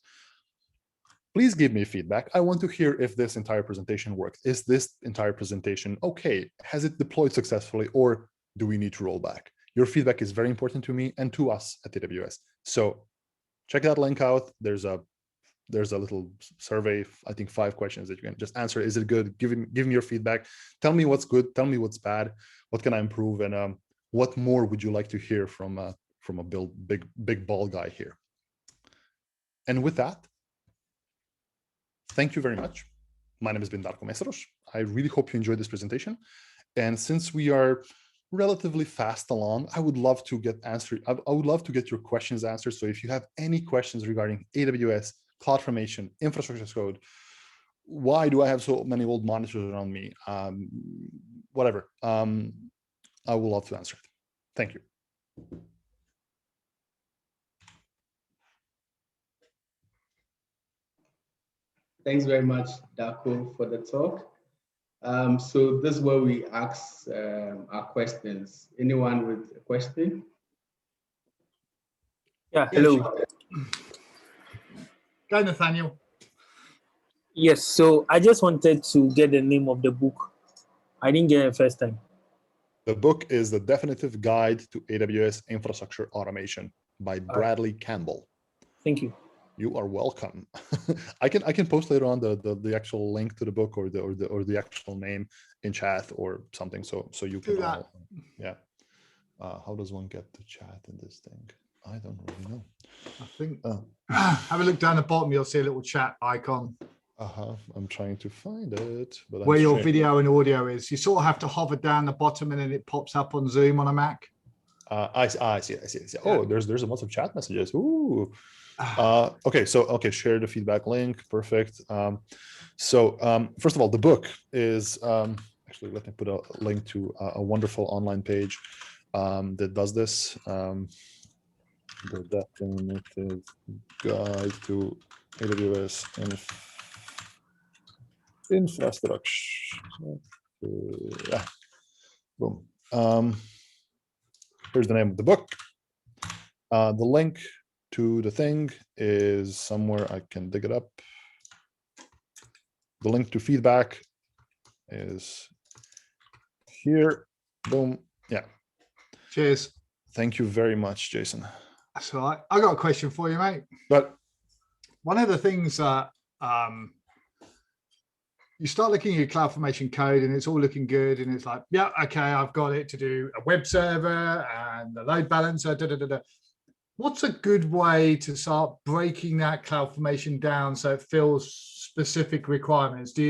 [SPEAKER 1] Please give me feedback. I want to hear if this entire presentation worked. Is this entire presentation okay? Has it deployed successfully, or do we need to roll back? Your feedback is very important to me and to us at AWS. So check that link out. There's a little survey, I think 5 questions that you can just answer. Is it good? Give me your feedback. Tell me what's good. Tell me what's bad. What can I improve? And what more would you like to hear from a big bald guy here? And with that, thank you very much. My name has been Darko Mesros. I really hope you enjoyed this presentation. And since we are relatively fast along, I would love to get your questions answered. So if you have any questions regarding AWS, CloudFormation, infrastructure as code, why do I have so many old monitors around me? Whatever. I will love to answer it. Thank you.
[SPEAKER 2] Thanks very much, Darko, for the talk. So this is where we ask our questions. Anyone with a question?
[SPEAKER 3] Yeah, hello.
[SPEAKER 4] Go, Nathaniel.
[SPEAKER 3] Yes, so I just wanted to get the name of the book. I didn't get it first time.
[SPEAKER 1] The book is The Definitive Guide to AWS Infrastructure Automation by Bradley Campbell.
[SPEAKER 3] Thank you.
[SPEAKER 1] You are welcome. I can post later on the actual link to the book, or the actual name in chat or something, so you can all, yeah. How does one get to chat in this thing? I don't really know.
[SPEAKER 4] I think have a look down the bottom, you'll see a little chat icon.
[SPEAKER 1] I'm trying to find it, but
[SPEAKER 4] where your video and audio is. You sort of have to hover down the bottom and then it pops up on Zoom on a Mac.
[SPEAKER 1] I see. Oh, there's lots of chat messages. Ooh. Okay, share the feedback link. Perfect. First of all, the book is actually, let me put a link to a wonderful online page that does this. The Definitive Guide to AWS Infrastructure. Boom. Here's the name of the book. The link to the thing is somewhere. I can dig it up. The link to feedback is here. Boom. Yeah.
[SPEAKER 4] Cheers.
[SPEAKER 1] Thank you very much, Jason.
[SPEAKER 4] That's all right. I got a question for you, mate.
[SPEAKER 1] But
[SPEAKER 4] one of the things that you start looking at your CloudFormation code and it's all looking good, and it's like, yeah, okay, I've got it to do a web server and the load balancer. What's a good way to start breaking that CloudFormation down so it fills specific requirements? Do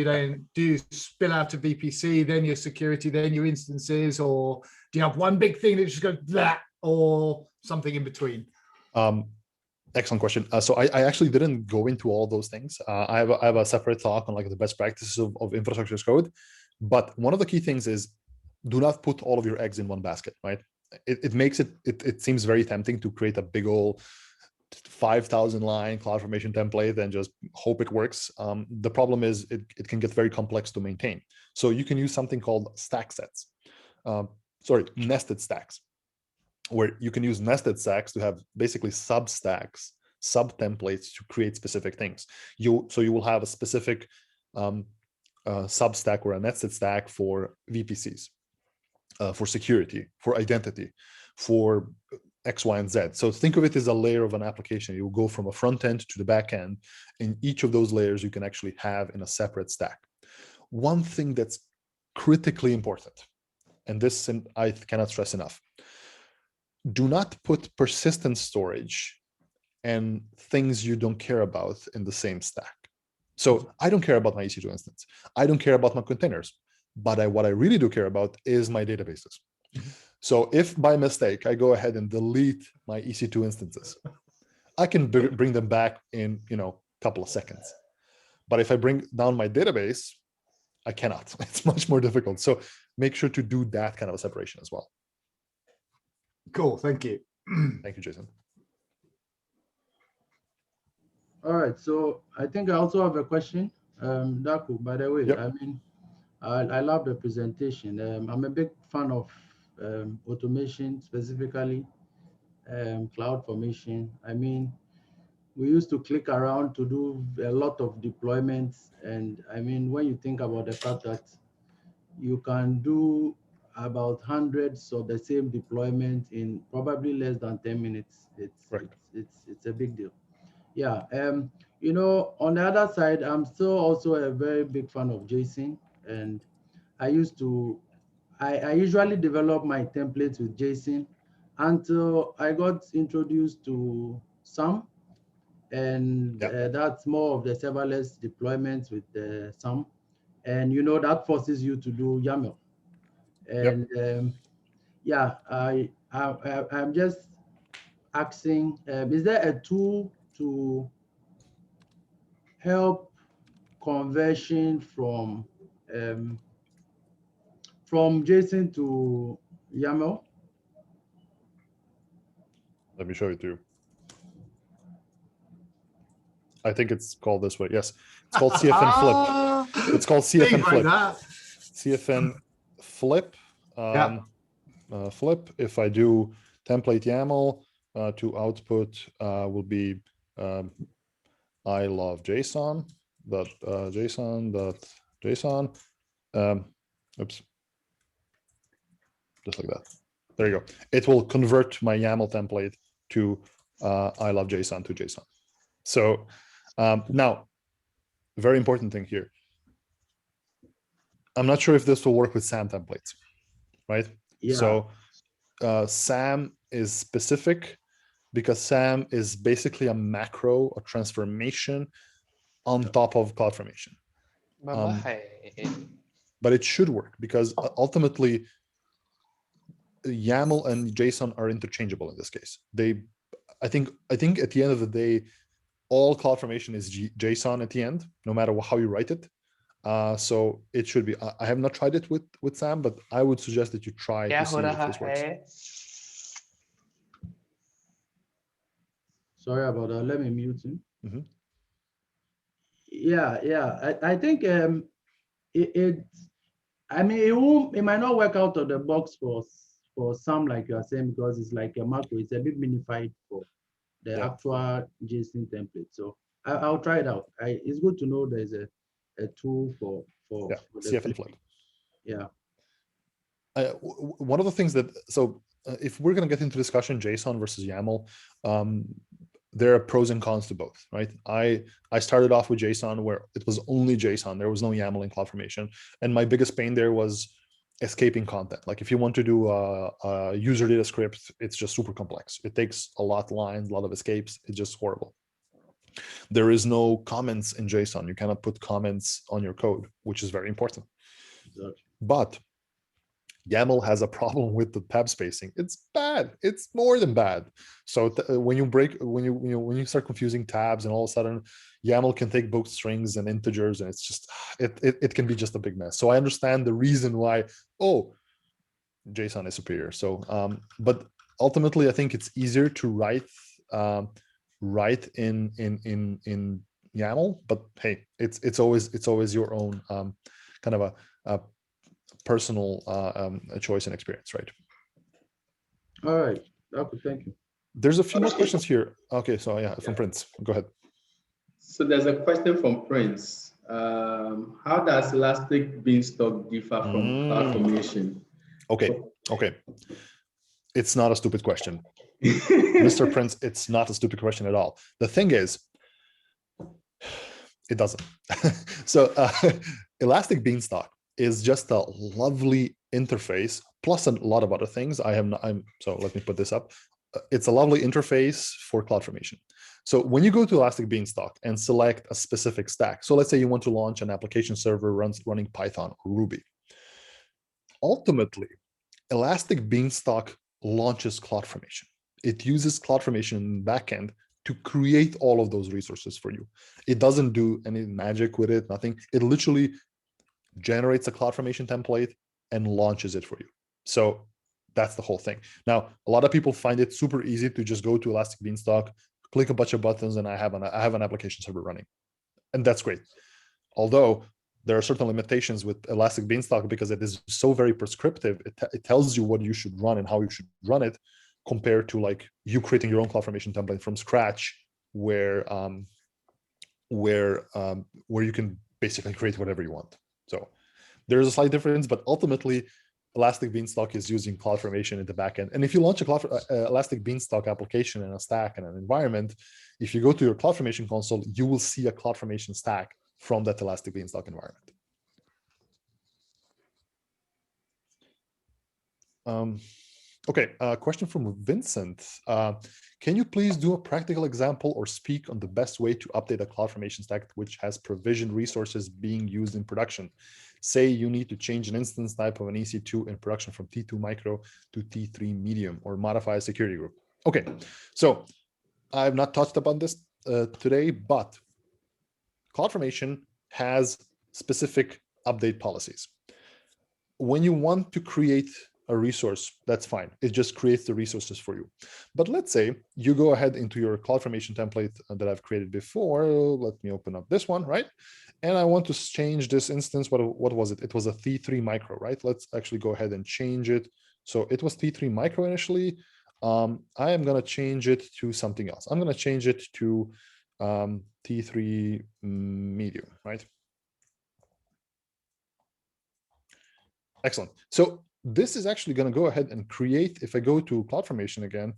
[SPEAKER 4] you spill out to VPC, then your security, then your instances, or do you have one big thing that just goes that, or something in between?
[SPEAKER 1] Excellent question. So I actually didn't go into all those things. I have a separate talk on like the best practices of infrastructure as code. But one of the key things is do not put all of your eggs in one basket, right? It makes it seems very tempting to create a big old 5,000 line CloudFormation template and just hope it works. The problem is it can get very complex to maintain. So you can use something called stack sets. Nested stacks, where you can use nested stacks to have basically sub-stacks, sub-templates to create specific things. So you will have a specific sub-stack or a nested stack for VPCs, for security, for identity, for X, Y, and Z. So think of it as a layer of an application. You go from a front end to the back end. In each of those layers, you can actually have in a separate stack. One thing that's critically important, and this I cannot stress enough, do not put persistent storage and things you don't care about in the same stack. So I don't care about my EC2 instance. I don't care about my containers. But what I really do care about is my databases. So if by mistake I go ahead and delete my EC2 instances, I can bring them back in a couple of seconds. But if I bring down my database, I cannot. It's much more difficult. So make sure to do that kind of a separation as well.
[SPEAKER 4] Cool. Thank you.
[SPEAKER 1] Thank you, Jason.
[SPEAKER 2] All right. So I think I also have a question. Daku, by the way,
[SPEAKER 1] Yep.
[SPEAKER 2] I mean, I love the presentation. I'm a big fan of automation, specifically CloudFormation. I mean, we used to click around to do a lot of deployments. And I mean, when you think about the fact that you can do about hundreds of the same deployment in probably less than 10 minutes, it's a big deal. Yeah. On the other side, I'm still also a very big fan of JSON, and I usually develop my templates with JSON until I got introduced to SAM, and that's more of the serverless deployments with SAM, and that forces you to do YAML. And I'm just asking, is there a tool to help conversion from JSON to YAML?
[SPEAKER 1] Let me show it to you. I think it's called this way. Yes, it's called CFN Flip. It's called CFN Flip. CFN Flip. Flip. If I do template YAML to output will be I love JSON. JSON. Oops. Just like that. There you go. It will convert my YAML template to I love JSON to JSON. So now, very important thing here. I'm not sure if this will work with SAM templates, right?
[SPEAKER 2] Yeah.
[SPEAKER 1] So SAM is specific because SAM is basically a macro, a transformation on top of CloudFormation. But it should work because ultimately YAML and JSON are interchangeable in this case. I think at the end of the day, all CloudFormation is JSON at the end, no matter how you write it. So it should be. I have not tried it with Sam, but I would suggest that you try to see if this works.
[SPEAKER 2] Sorry about that. Let me mute him.
[SPEAKER 1] Mm-hmm.
[SPEAKER 2] Yeah. I think I mean, it might not work out of the box for some, like you are saying, because it's like a macro. It's a bit minified for the actual JSON template. So I'll try it out. It's good to know there's a tool for
[SPEAKER 1] CF and Flip.
[SPEAKER 2] Yeah.
[SPEAKER 1] One of the things that, if we're going to get into discussion JSON versus YAML, there are pros and cons to both, right? I started off with JSON where it was only JSON. There was no YAML in CloudFormation. And my biggest pain there was escaping content. Like if you want to do a user data script, it's just super complex. It takes a lot of lines, a lot of escapes. It's just horrible. There is no comments in JSON. You cannot put comments on your code, which is very important.
[SPEAKER 2] Exactly.
[SPEAKER 1] But YAML has a problem with the tab spacing. It's bad. It's more than bad. So when you start confusing tabs, and all of a sudden YAML can take both strings and integers, and it's just it can be just a big mess. So I understand the reason why JSON is superior. So but ultimately I think it's easier to write in YAML. But hey, it's always your own kind of a personal choice and experience, right?
[SPEAKER 2] All right. Okay, thank you.
[SPEAKER 1] There's a few more questions here. Okay, so yeah, from Prince. Go ahead.
[SPEAKER 5] So there's a question from Prince. How does Elastic Beanstalk differ from CloudFormation?
[SPEAKER 1] Okay. It's not a stupid question. Mr. Prince, it's not a stupid question at all. The thing is, it doesn't. So Elastic Beanstalk is just a lovely interface, plus a lot of other things. So let me put this up. It's a lovely interface for CloudFormation. So when you go to Elastic Beanstalk and select a specific stack, so let's say you want to launch an application server running Python or Ruby. Ultimately, Elastic Beanstalk launches CloudFormation. It uses CloudFormation backend to create all of those resources for you. It doesn't do any magic with it, nothing. It literally generates a CloudFormation template and launches it for you. So that's the whole thing. Now, a lot of people find it super easy to just go to Elastic Beanstalk, click a bunch of buttons, and I have an application server running. And that's great. Although there are certain limitations with Elastic Beanstalk because it is so very prescriptive. It tells you what you should run and how you should run it, compared to like you creating your own CloudFormation template from scratch, where you can basically create whatever you want. So there's a slight difference, but ultimately Elastic Beanstalk is using CloudFormation in the backend. And if you launch a Elastic Beanstalk application in a stack and an environment, if you go to your CloudFormation console, you will see a CloudFormation stack from that Elastic Beanstalk environment. Okay, question from Vincent. Can you please do a practical example or speak on the best way to update a CloudFormation stack which has provisioned resources being used in production? Say you need to change an instance type of an EC2 in production from T2 micro to T3 medium, or modify a security group. Okay, so I've not touched upon this today, but CloudFormation has specific update policies. When you want to create a resource, that's fine. It just creates the resources for you. But let's say you go ahead into your CloudFormation template that I've created before. Let me open up this one, right? And I want to change this instance. What was it? It was a T3 micro, right? Let's actually go ahead and change it. So it was T3 micro initially. I am going to change it to something else. I'm going to change it to T3 medium, right? Excellent. So this is actually going to go ahead and create, if I go to CloudFormation again,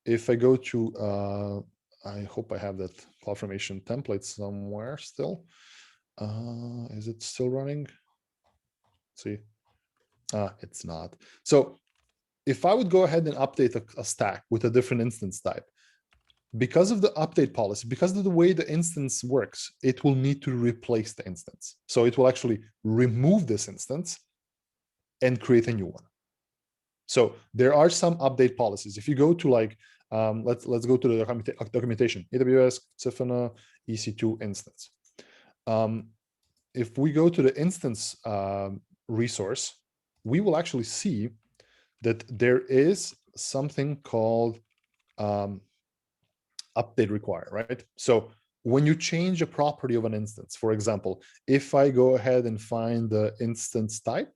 [SPEAKER 1] if I go to, I hope I have that CloudFormation template somewhere still. Is it still running? Let's see. It's not. So if I would go ahead and update a stack with a different instance type, because of the update policy, because of the way the instance works, it will need to replace the instance. So it will actually remove this instance and create a new one. So there are some update policies. If you go to like, let's go to the documentation, AWS Grafana EC2 instance. If we go to the instance resource, we will actually see that there is something called update require, right? So when you change a property of an instance, for example, if I go ahead and find the instance type,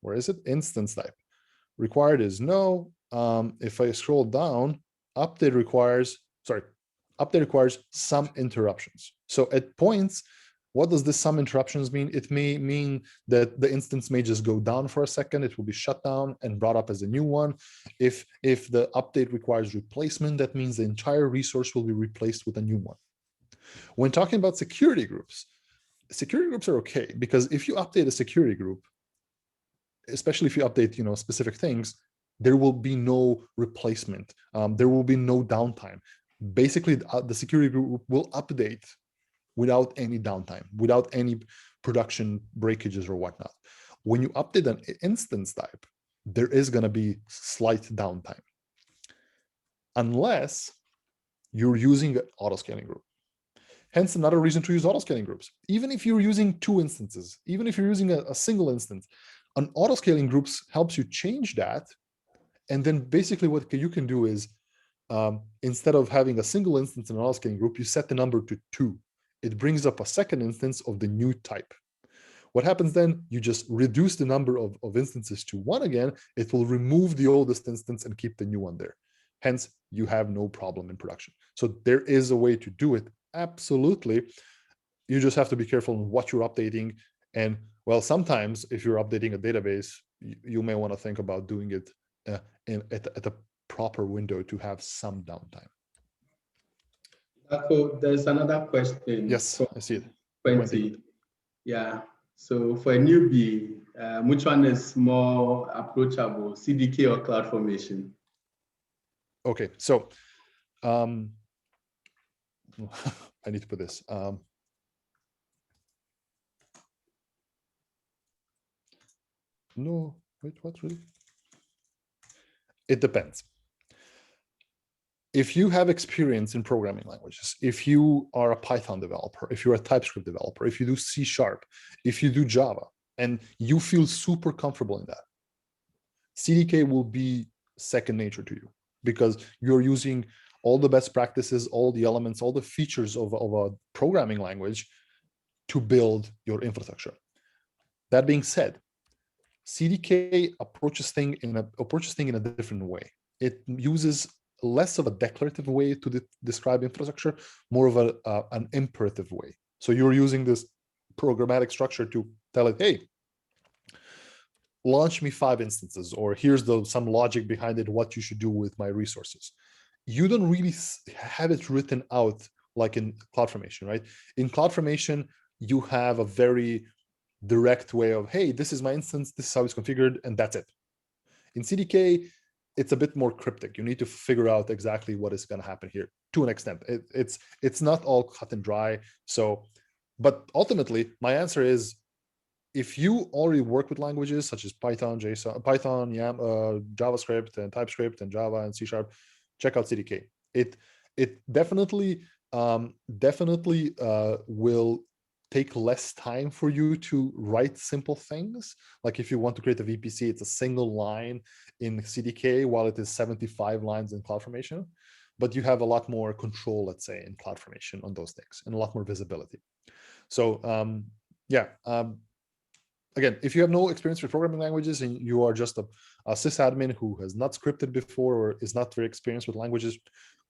[SPEAKER 1] where is it? Instance type. Required is no. If I scroll down, update requires some interruptions. So at points, what does this some interruptions mean? It may mean that the instance may just go down for a second. It will be shut down and brought up as a new one. If the update requires replacement, that means the entire resource will be replaced with a new one. When talking about security groups are okay, because if you update a security group, especially if you update specific things, there will be no replacement. There will be no downtime. Basically, the security group will update without any downtime, without any production breakages or whatnot. When you update an instance type, there is going to be slight downtime, unless you're using an autoscaling group. Hence, another reason to use autoscaling groups. Even if you're using 2 instances, even if you're using a single instance, an autoscaling groups helps you change that. And then basically what you can do is, instead of having a single instance in an autoscaling group, you set the number to 2. It brings up a second instance of the new type. What happens then? You just reduce the number of instances to 1 again. It will remove the oldest instance and keep the new one there. Hence, you have no problem in production. So there is a way to do it. Absolutely. You just have to be careful on what you're updating. And well, sometimes if you're updating a database, you may want to think about doing it at a proper window to have some downtime.
[SPEAKER 5] So there's another question.
[SPEAKER 1] Yes, I see it.
[SPEAKER 5] 20. Yeah. So for a newbie, which one is more approachable, CDK or CloudFormation?
[SPEAKER 1] Okay, so I need to put this. No, wait, what really? It depends. If you have experience in programming languages, if you are a Python developer, if you're a TypeScript developer, if you do C#, if you do Java, and you feel super comfortable in that, CDK will be second nature to you, because you're using all the best practices, all the elements, all the features of a programming language to build your infrastructure. That being said, CDK approaches things in a different way. It uses less of a declarative way to describe infrastructure, more of an imperative way. So you're using this programmatic structure to tell it, hey, launch me 5 instances, or here's some logic behind it, what you should do with my resources. You don't really have it written out like in CloudFormation, right? In CloudFormation, you have a very direct way of, hey, this is my instance, this is how it's configured, and that's it. In CDK, it's a bit more cryptic. You need to figure out exactly what is going to happen here to an extent. It's not all cut and dry. So, but ultimately, my answer is, if you already work with languages such as Python, JavaScript, and TypeScript, and Java, and C#, check out CDK. It definitely will take less time for you to write simple things. Like if you want to create a VPC, it's a single line in CDK, while it is 75 lines in CloudFormation. But you have a lot more control, let's say, in CloudFormation on those things, and a lot more visibility. So again, if you have no experience with programming languages and you are just a sysadmin who has not scripted before or is not very experienced with languages,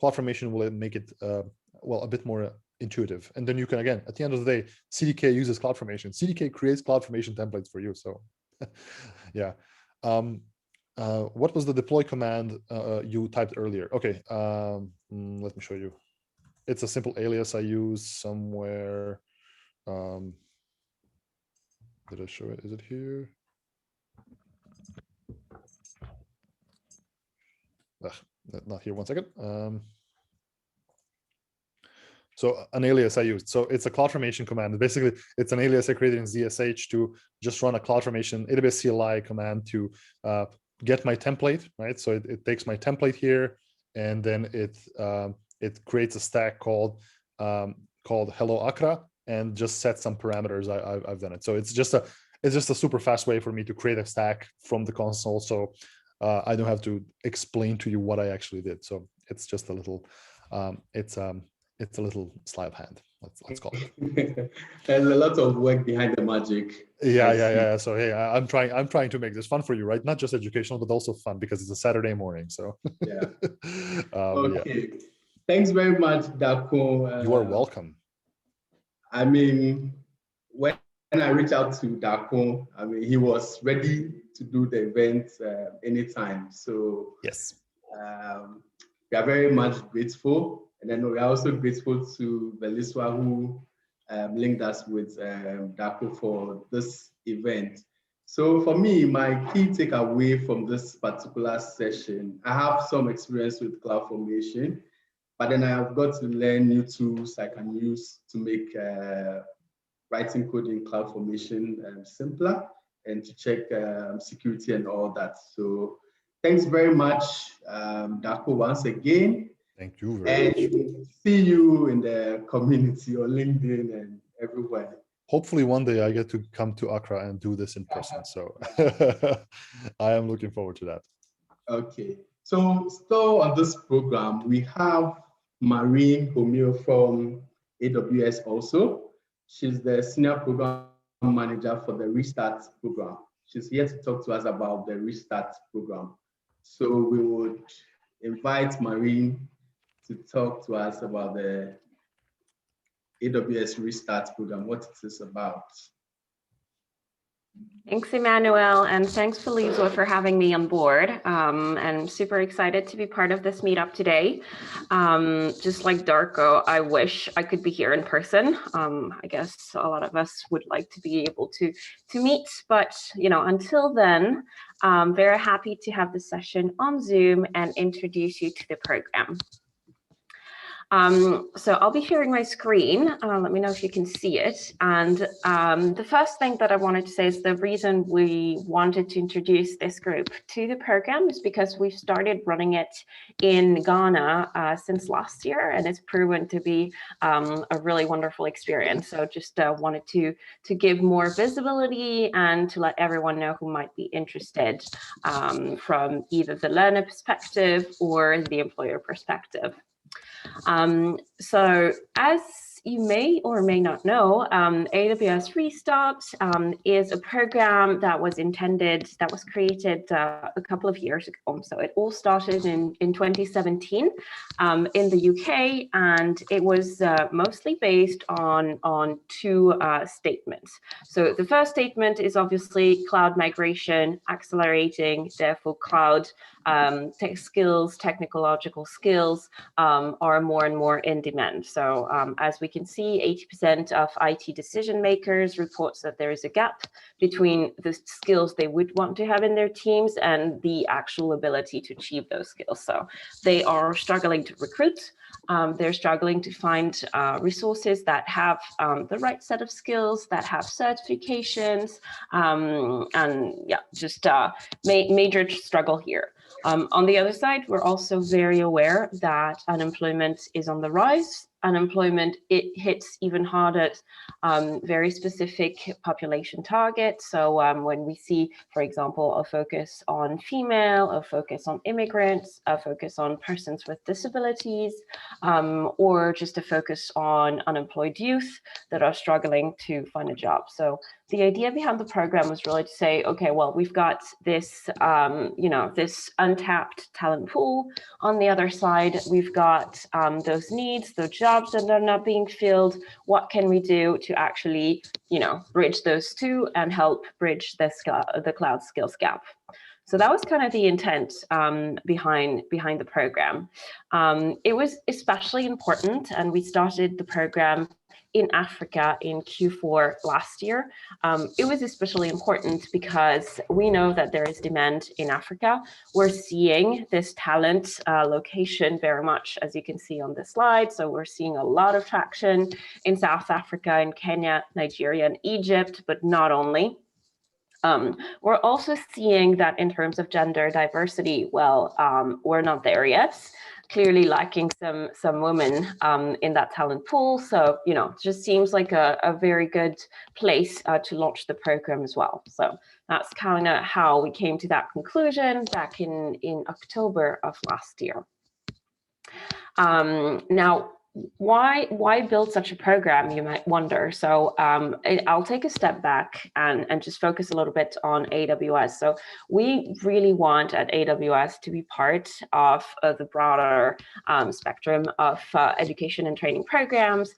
[SPEAKER 1] CloudFormation will make it a bit more intuitive. And then you can, again, at the end of the day, CDK uses CloudFormation. CDK creates CloudFormation templates for you. So yeah. What was the deploy command you typed earlier? Okay, let me show you. It's a simple alias I use somewhere. Did I show it? Is it here? Not here. 1 second. So an alias I used. So it's a CloudFormation command. Basically, it's an alias I created in ZSH to just run a CloudFormation AWS CLI command to get my template, right? So it takes my template here, and then it creates a stack called Hello Accra, and just set some parameters. I've done it. So it's just a super fast way for me to create a stack from the console. So I don't have to explain to you what I actually did. So it's just a little, it's a little sleight of hand. Let's call it.
[SPEAKER 5] There's a lot of work behind the magic.
[SPEAKER 1] Yeah. So hey, I'm trying to make this fun for you, right? Not just educational, but also fun, because it's a Saturday morning. So
[SPEAKER 5] Yeah.
[SPEAKER 1] Okay.
[SPEAKER 5] Yeah. Thanks very much, Darko.
[SPEAKER 1] You are welcome.
[SPEAKER 5] I mean, when I reached out to Darko, I mean, he was ready to do the event anytime. So
[SPEAKER 1] yes,
[SPEAKER 5] we are very much grateful. And then we are also grateful to Beliswa, who linked us with Darko for this event. So for me, my key takeaway from this particular session, I have some experience with CloudFormation, but then I have got to learn new tools I can use to make writing code in CloudFormation simpler, and to check security and all that. So thanks very much, Darko, once again.
[SPEAKER 1] Thank you very much.
[SPEAKER 5] See you in the community or LinkedIn and everywhere.
[SPEAKER 1] Hopefully one day I get to come to Accra and do this in person. So I am looking forward to that.
[SPEAKER 5] Okay. So still on this program, we have Marine Homil from AWS also. She's the Senior Program Manager for the Restart program. She's here to talk to us about the Restart program. So we would invite Marine to talk to us about the AWS Restart program, what it is about.
[SPEAKER 6] Thanks, Emmanuel, and thanks, Felizo, for having me on board. And super excited to be part of this meetup today. Just like Darko, I wish I could be here in person. I guess a lot of us would like to be able to meet, but until then, I'm very happy to have this session on Zoom and introduce you to the program. So I'll be sharing my screen. Let me know if you can see it. And the first thing that I wanted to say is the reason we wanted to introduce this group to the program is because we've started running it in Ghana since last year, and it's proven to be a really wonderful experience. So just wanted to give more visibility and to let everyone know who might be interested from either the learner perspective or the employer perspective. So as you may or may not know, AWS Restart is a program that was created a couple of years ago. So it all started in 2017 in the UK, and it was mostly based on two statements. So the first statement is obviously cloud migration, accelerating, therefore cloud tech skills, technological skills are more and more in demand. So as we can see, 80% of IT decision makers reports that there is a gap between the skills they would want to have in their teams and the actual ability to achieve those skills. So they are struggling to recruit. They're struggling to find resources that have the right set of skills, that have certifications, and yeah, just major struggle here. On the other side, we're also very aware that unemployment is on the rise. Unemployment, it hits even harder at very specific population targets. So when we see, for example, a focus on female, a focus on immigrants, a focus on persons with disabilities, or just a focus on unemployed youth that are struggling to find a job. So the idea behind the program was really to say, okay, well, we've got this, this untapped talent pool. On the other side, we've got those needs, those jobs that are not being filled. What can we do to actually, bridge those two and help bridge the cloud skills gap? So that was kind of the intent behind the program. It was especially important, and we started the program in Africa in Q4 last year. It was especially important because we know that there is demand in Africa. We're seeing this talent location very much, as you can see on the slide. So we're seeing a lot of traction in South Africa, in Kenya, Nigeria, and Egypt, but not only. We're also seeing that in terms of gender diversity, well, we're not there yet. Clearly lacking some women in that talent pool. So, you know, it just seems like a very good place to launch the program as well. So that's kind of how we came to that conclusion back in October of last year. Now, why build such a program, you might wonder. So I'll take a step back and just focus a little bit on AWS. So we really want at AWS to be part of the broader spectrum of education and training programs.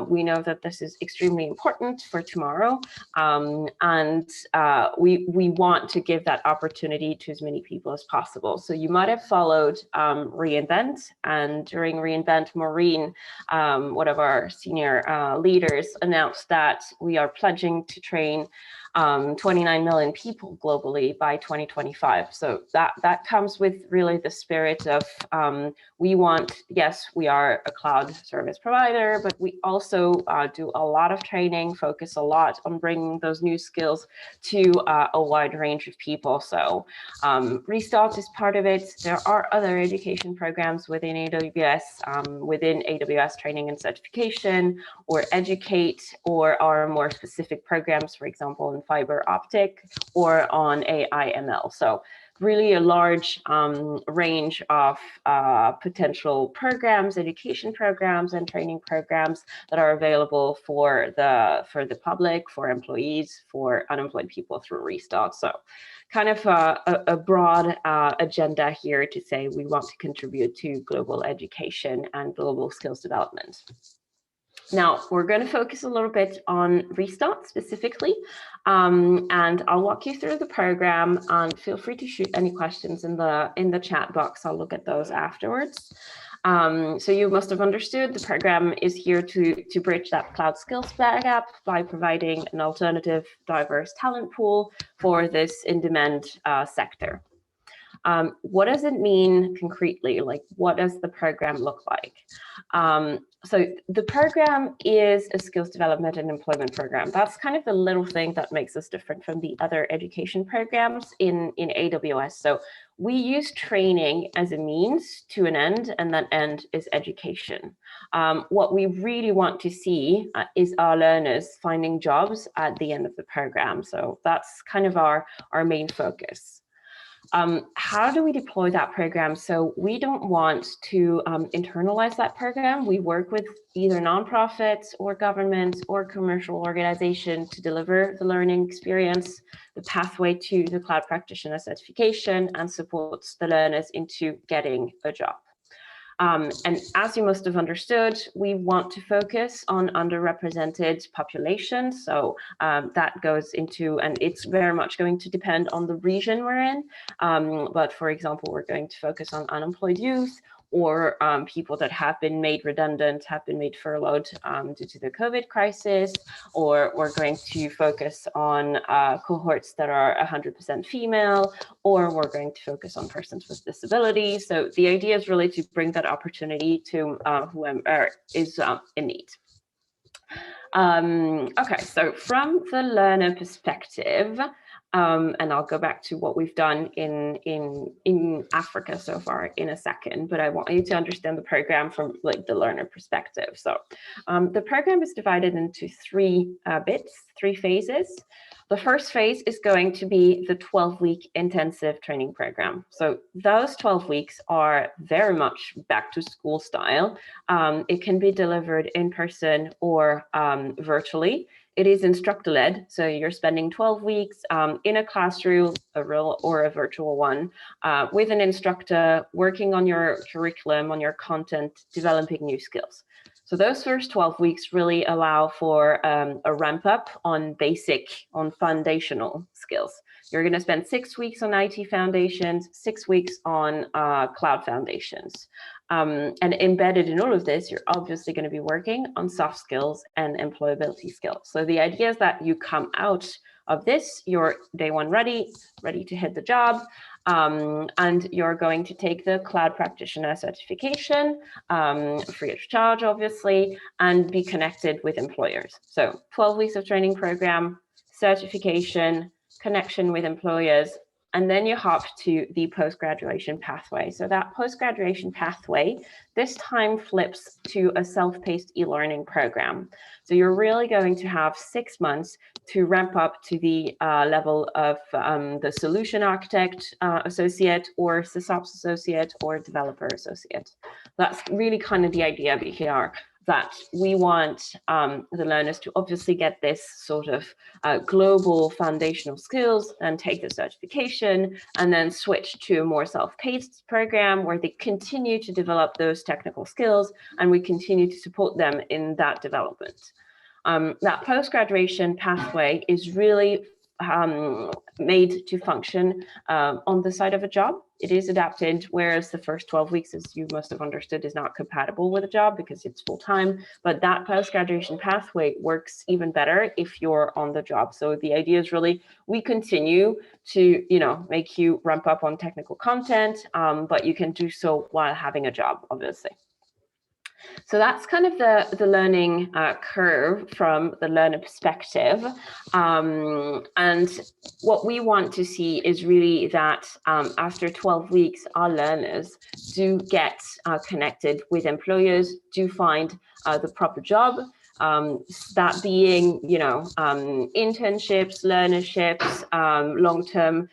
[SPEAKER 6] We know that this is extremely important for tomorrow, and we want to give that opportunity to as many people as possible. So you might have followed reInvent, and during reInvent, Maureen, one of our senior leaders, announced that we are pledging to train 29 million people globally by 2025. So that comes with really the spirit of we want, yes, we are a cloud service provider, but we also do a lot of training, focus a lot on bringing those new skills to a wide range of people. So Restart is part of it. There are other education programs within AWS training and certification, or Educate, or our more specific programs, for example, in fiber optic or on AI ML. So really a large range of potential programs, education programs, and training programs that are available for the public, for employees, for unemployed people through Restart. So kind of a broad agenda here to say we want to contribute to global education and global skills development. Now, we're going to focus a little bit on Restart specifically, and I'll walk you through the program, and feel free to shoot any questions in the chat box. I'll look at those afterwards. So you must have understood the program is here to bridge that cloud skills gap by providing an alternative, diverse talent pool for this in-demand sector. What does it mean concretely? Like, what does the program look like? So the program is a skills development and employment program. That's kind of the little thing that makes us different from the other education programs in AWS. So we use training as a means to an end, and that end is education. What we really want to see is our learners finding jobs at the end of the program. So that's kind of our main focus. How do we deploy that program? So we don't want to internalize that program. We work with either nonprofits or governments or commercial organizations to deliver the learning experience, the pathway to the cloud practitioner certification, and supports the learners into getting a job. And as you must have understood, we want to focus on underrepresented populations. So that goes into, and it's very much going to depend on the region we're in. But for example, we're going to focus on unemployed youth, or people that have been made redundant, have been made furloughed due to the COVID crisis, or we're going to focus on cohorts that are 100% female, or we're going to focus on persons with disabilities. So the idea is really to bring that opportunity to whoever is in need. Okay, so from the learner perspective, and I'll go back to what we've done in Africa so far in a second, but I want you to understand the program from like the learner perspective. So the program is divided into three phases. The first phase is going to be the 12-week intensive training program. So those 12 weeks are very much back to school style. It can be delivered in person or virtually. It is instructor-led, so you're spending 12 weeks in a classroom, a real or a virtual one, with an instructor, working on your curriculum, on your content, developing new skills. So those first 12 weeks really allow for a ramp up on foundational skills. You're going to spend 6 weeks on IT foundations, 6 weeks on cloud foundations. And embedded in all of this, you're obviously going to be working on soft skills and employability skills. So the idea is that you come out of this, you're day one ready to hit the job, and you're going to take the cloud practitioner certification, free of charge, obviously, and be connected with employers. So 12 weeks of training program, certification, connection with employers, and then you hop to the post-graduation pathway. So that post-graduation pathway this time flips to a self-paced e-learning program. So you're really going to have 6 months to ramp up to the level of the solution architect associate, or sysops associate, or developer associate. That's really kind of the idea here, that we want the learners to obviously get this sort of global foundational skills and take the certification, and then switch to a more self-paced program where they continue to develop those technical skills, and we continue to support them in that development. That post-graduation pathway is really made to function on the side of a job. It is adapted, whereas the first 12 weeks, as you must have understood, is not compatible with a job because it's full-time. But that post-graduation pathway works even better if you're on the job. So the idea is really, we continue to, make you ramp up on technical content, but you can do so while having a job, obviously. So that's kind of the learning curve from the learner perspective. And what we want to see is really that after 12 weeks, our learners do get connected with employers, do find the proper job. That being, internships, learnerships, long-term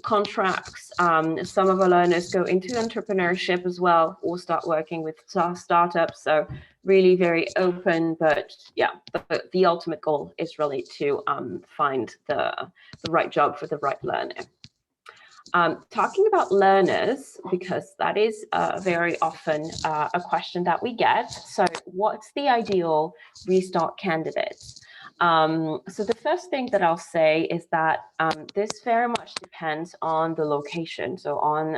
[SPEAKER 6] contracts. Some of our learners go into entrepreneurship as well, or start working with startups. So really very open, but yeah, the ultimate goal is really to find the right job for the right learner. Talking about learners, because that is very often a question that we get. So what's the ideal Restart candidate? So the first thing that I'll say is that this very much depends on the location, so on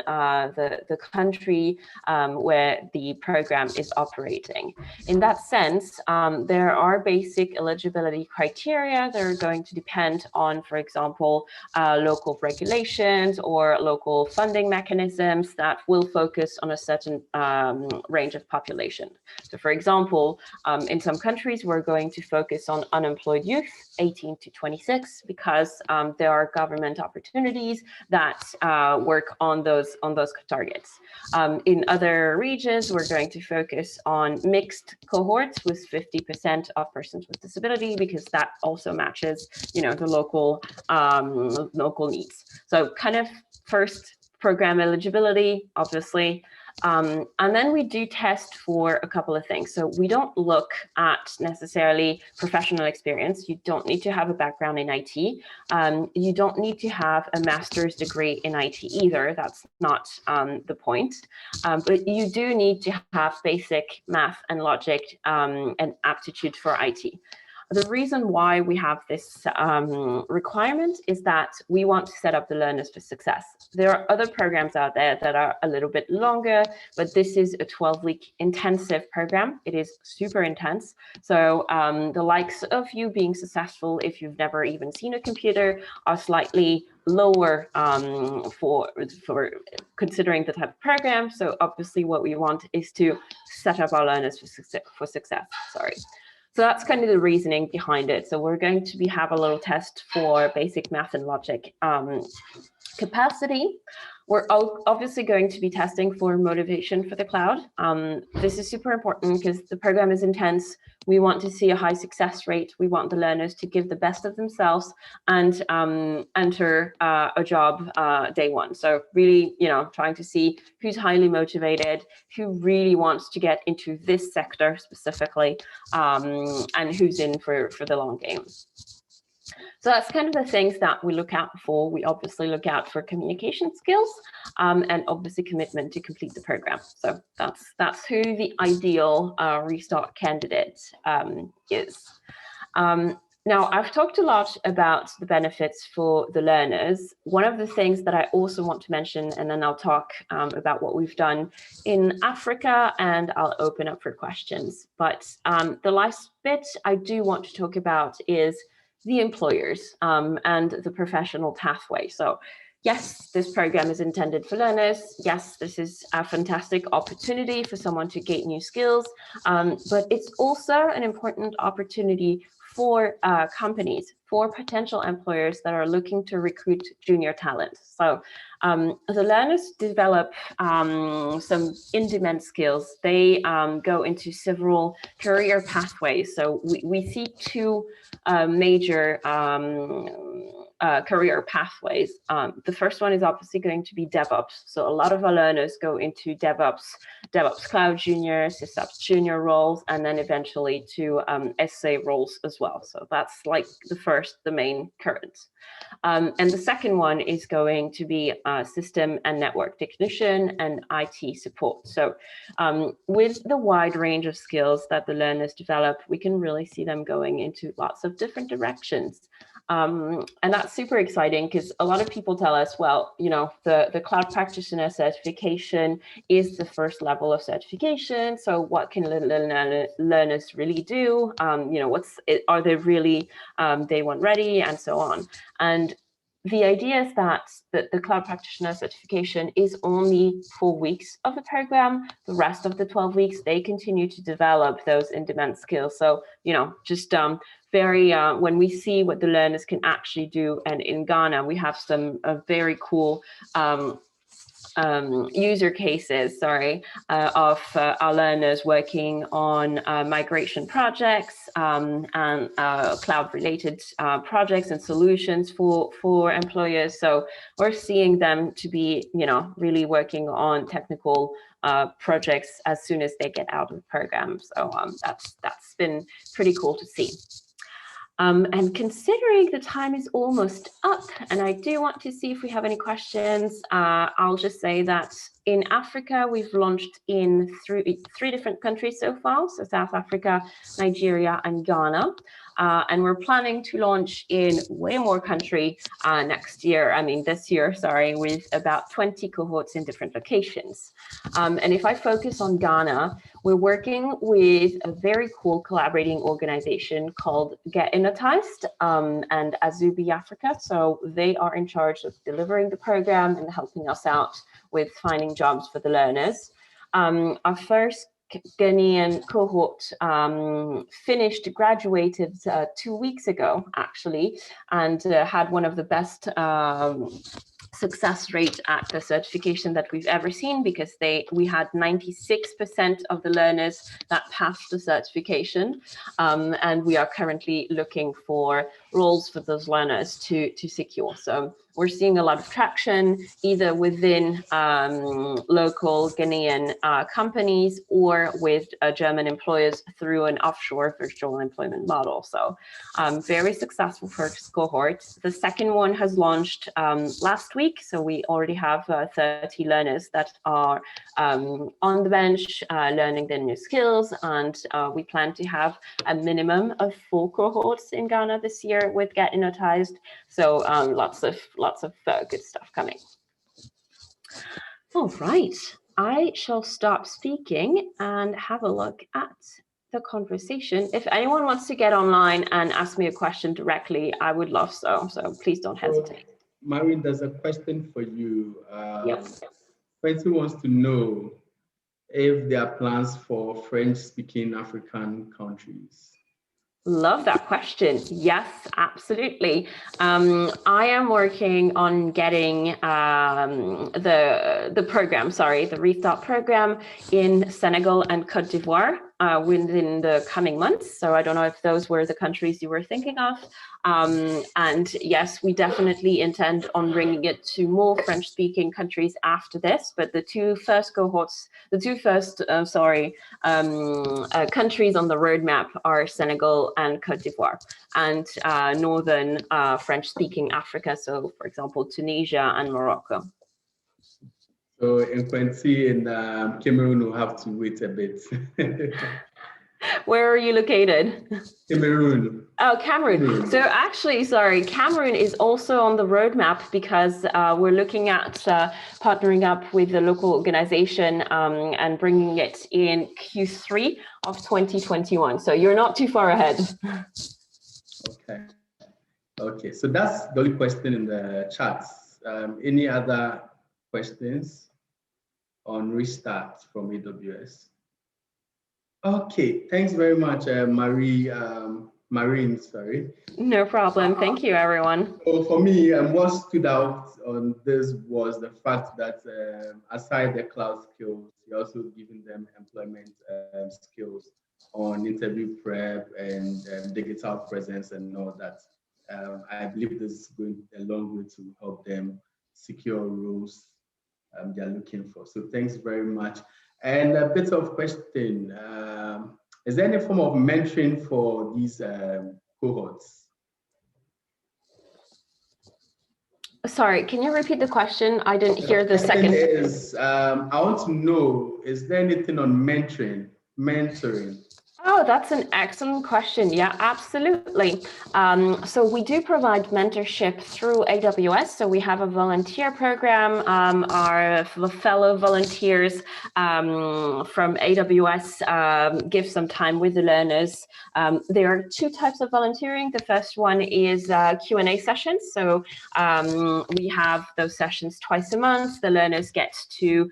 [SPEAKER 6] the country where the program is operating. In that sense, there are basic eligibility criteria that are going to depend on, for example, local regulations or local funding mechanisms that will focus on a certain range of population. So for example, in some countries, we're going to focus on unemployed youth, 18 to 26, because there are government opportunities that work on those targets. In other regions, we're going to focus on mixed cohorts with 50% of persons with disability, because that also matches, the local needs. So kind of first, program eligibility, obviously. And then we do test for a couple of things. So we don't look at necessarily professional experience. You don't need to have a background in IT. You don't need to have a master's degree in IT either. That's not the point. But you do need to have basic math and logic and aptitude for IT. The reason why we have this requirement is that we want to set up the learners for success. There are other programs out there that are a little bit longer, but this is a 12-week intensive program. It is super intense. So the likes of you being successful, if you've never even seen a computer, are slightly lower for considering the type of program. So obviously what we want is to set up our learners for success. So that's kind of the reasoning behind it. So we're going to have a little test for basic math and logic capacity. We're obviously going to be testing for motivation for the cloud. This is super important because the program is intense. We want to see a high success rate. We want the learners to give the best of themselves and enter a job day one. So really, trying to see who's highly motivated, who really wants to get into this sector specifically, and who's in for the long game. So that's kind of the things that we look out for. We obviously look out for communication skills and obviously commitment to complete the program. So that's who the ideal Restart candidate is. Now, I've talked a lot about the benefits for the learners. One of the things that I also want to mention, and then I'll talk about what we've done in Africa, and I'll open up for questions. But the last bit I do want to talk about is the employers and the professional pathway. So yes, this program is intended for learners. Yes, this is a fantastic opportunity for someone to gain new skills, but it's also an important opportunity for companies, for potential employers that are looking to recruit junior talent. So the learners develop some in-demand skills. They go into several career pathways. So we see two major career pathways. The first one is obviously going to be DevOps. So a lot of our learners go into DevOps Cloud Junior, SysOps Junior roles, and then eventually to SA roles as well. So that's like the main current. And the second one is going to be system and network technician and IT support. So with the wide range of skills that the learners develop, we can really see them going into lots of different directions. And that's super exciting because a lot of people tell us, well, you know, the cloud practitioner certification is the first level of certification. So what can learners really do? You know, are they really day one ready, and so on. And the idea is that the cloud practitioner certification is only 4 weeks of the program. The rest of the 12 weeks, they continue to develop those in-demand skills. So, you know, just when we see what the learners can actually do, and in Ghana, we have some very cool user cases, of our learners working on migration projects and cloud-related projects and solutions for employers. So we're seeing them to be, you know, really working on technical projects as soon as they get out of the program. So that's been pretty cool to see. And considering the time is almost up, and I do want to see if we have any questions, I'll just say that in Africa, we've launched in three different countries so far, so South Africa, Nigeria, and Ghana. And we're planning to launch in way more countries this year, with about 20 cohorts in different locations. And if I focus on Ghana, we're working with a very cool collaborating organization called Get Innotized and Azubi Africa. So they are in charge of delivering the program and helping us out with finding jobs for the learners. Our first Ghanaian cohort graduated 2 weeks ago, actually, and had one of the best success rate at the certification that we've ever seen, because we had 96% of the learners that passed the certification, and we are currently looking for roles for those learners to secure. So we're seeing a lot of traction either within local Ghanaian companies or with German employers through an offshore virtual employment model. So very successful first cohort. The second one has launched last week. So we already have 30 learners that are on the bench learning their new skills. And we plan to have a minimum of 4 cohorts in Ghana this year with Get Innotized. So lots of good stuff coming. All right, I shall stop speaking and have a look at the conversation. If anyone wants to get online and ask me a question directly, I would love so. So please don't hesitate.
[SPEAKER 5] Maureen, there's a question for you.
[SPEAKER 6] Yep.
[SPEAKER 5] Person wants to know if there are plans for French-speaking African countries.
[SPEAKER 6] Love that question. Yes, absolutely. I am working on getting the program, the Restart program in Senegal and Cote d'Ivoire within the coming months. So I don't know if those were the countries you were thinking of. And yes, we definitely intend on bringing it to more French-speaking countries after this. But the two first countries on the roadmap are Senegal and Cote d'Ivoire, and northern French-speaking Africa. So, for example, Tunisia and Morocco.
[SPEAKER 5] So in Quincy in Cameroon, we'll have to wait a bit.
[SPEAKER 6] Where are you located?
[SPEAKER 5] Cameroon.
[SPEAKER 6] Oh, Cameroon. So actually, Cameroon is also on the roadmap because we're looking at partnering up with the local organization and bringing it in Q3 of 2021. So you're not too far ahead.
[SPEAKER 5] Okay. So that's the only question in the chats. Any other questions on Restart from AWS? Okay, thanks very much, Marie. Marine, sorry.
[SPEAKER 6] No problem. Thank you, everyone.
[SPEAKER 5] So for me, what stood out on this was the fact that aside the cloud skills, you're also giving them employment skills on interview prep and digital presence and all that. I believe this is going a long way to help them secure roles they're looking for. So thanks very much. And a bit of question, is there any form of mentoring for these cohorts?
[SPEAKER 6] Sorry, can you repeat the question? I didn't hear the second.
[SPEAKER 5] I want to know, is there anything on mentoring?
[SPEAKER 6] Oh, that's an excellent question. Yeah, absolutely. So we do provide mentorship through AWS. So we have a volunteer program. Our fellow volunteers from AWS give some time with the learners. There are two types of volunteering. The first one is Q&A sessions. So we have those sessions twice a month. The learners get to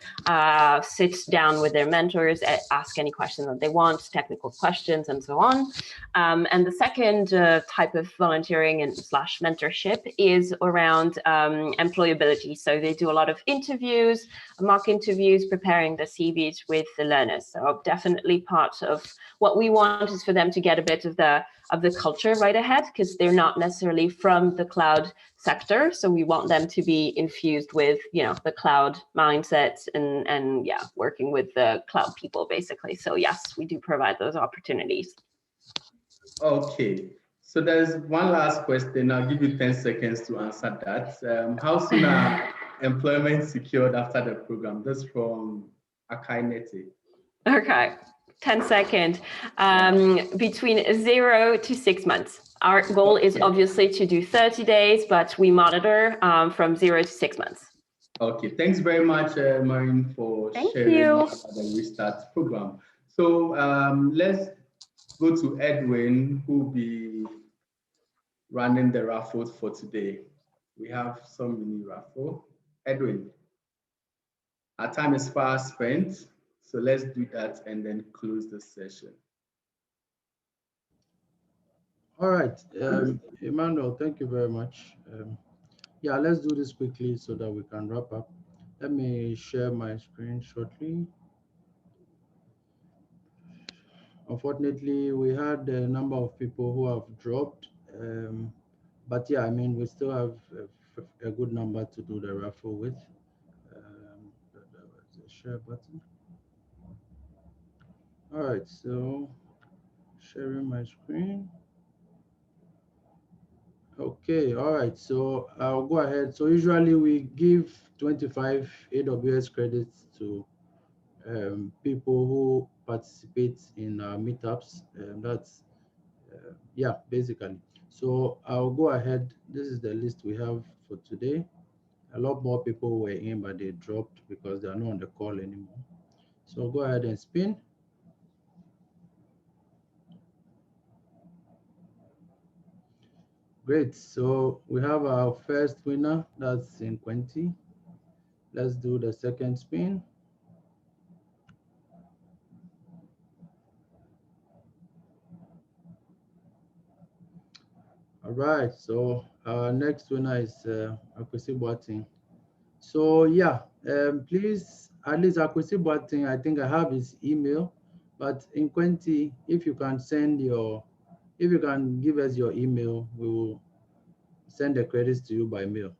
[SPEAKER 6] sit down with their mentors, ask any question that they want, technical questions, and so on. And the second type of volunteering and / mentorship is around employability. So they do a lot of interviews, mock interviews, preparing the CVs with the learners. So definitely part of what we want is for them to get a bit of the culture right ahead, because they're not necessarily from the cloud sector. So we want them to be infused with, the cloud mindset and yeah, working with the cloud people basically. So yes, we do provide those opportunities.
[SPEAKER 5] Okay. So there's one last question. I'll give you 10 seconds to answer that. How soon are employment secured after the program? That's from Akainete.
[SPEAKER 6] Okay, 10 seconds. Between 0 to 6 months. Our goal is obviously to do 30 days, but we monitor from 0 to 6 months.
[SPEAKER 5] Okay, thanks very much, Maureen, for sharing about the Restart program. So let's go to Edwin, who will be running the raffle for today. We have some mini raffle. Edwin, our time is fast spent, so let's do that and then close the session.
[SPEAKER 2] All right, Emmanuel, thank you very much. Yeah, let's do this quickly so that we can wrap up. Let me share my screen shortly. Unfortunately, we had a number of people who have dropped, but yeah, I mean, we still have a good number to do the raffle with. The share button. All right, so sharing my screen. Okay, all right, so I'll go ahead. So usually we give 25 AWS credits to people who participate in our meetups. That's, yeah, basically. So I'll go ahead. This is the list we have for today. A lot more people were in, but they dropped because they are not on the call anymore. So I'll go ahead and spin. Great, so we have our first winner, that's in Quinty. Let's do the second spin. All right, so our next winner is Akwesi Boating. So yeah, please, at least Akwesi Boating, I think I have his email, but in Quinty, if you can give us your email, we will send the credits to you by mail.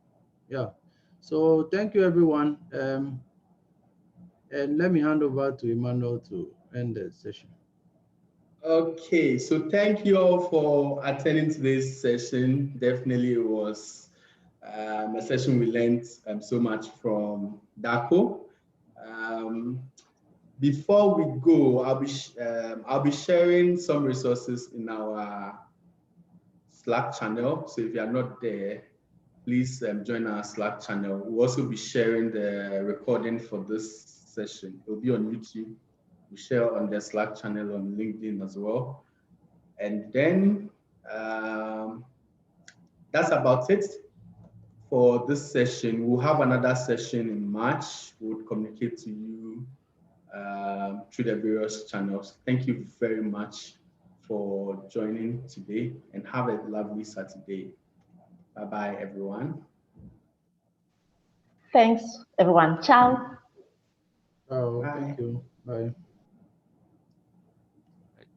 [SPEAKER 2] Yeah, so thank you everyone. And let me hand over to Emmanuel to end the session.
[SPEAKER 5] Okay, so thank you all for attending today's session. Definitely it was a session we learned so much from Daco. Before we go, I'll be sharing some resources in our Slack channel. So if you are not there, please join our Slack channel. We'll also be sharing the recording for this session. It'll be on YouTube. We share on the Slack channel on LinkedIn as well. And then that's about it for this session. We'll have another session in March. We'll communicate to you through the various channels. Thank you very much for joining today, and have a lovely Saturday. Bye-bye, everyone.
[SPEAKER 7] Thanks, everyone. Ciao.
[SPEAKER 2] Oh,
[SPEAKER 5] Bye.
[SPEAKER 2] thank you. Bye.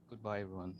[SPEAKER 8] Goodbye, everyone.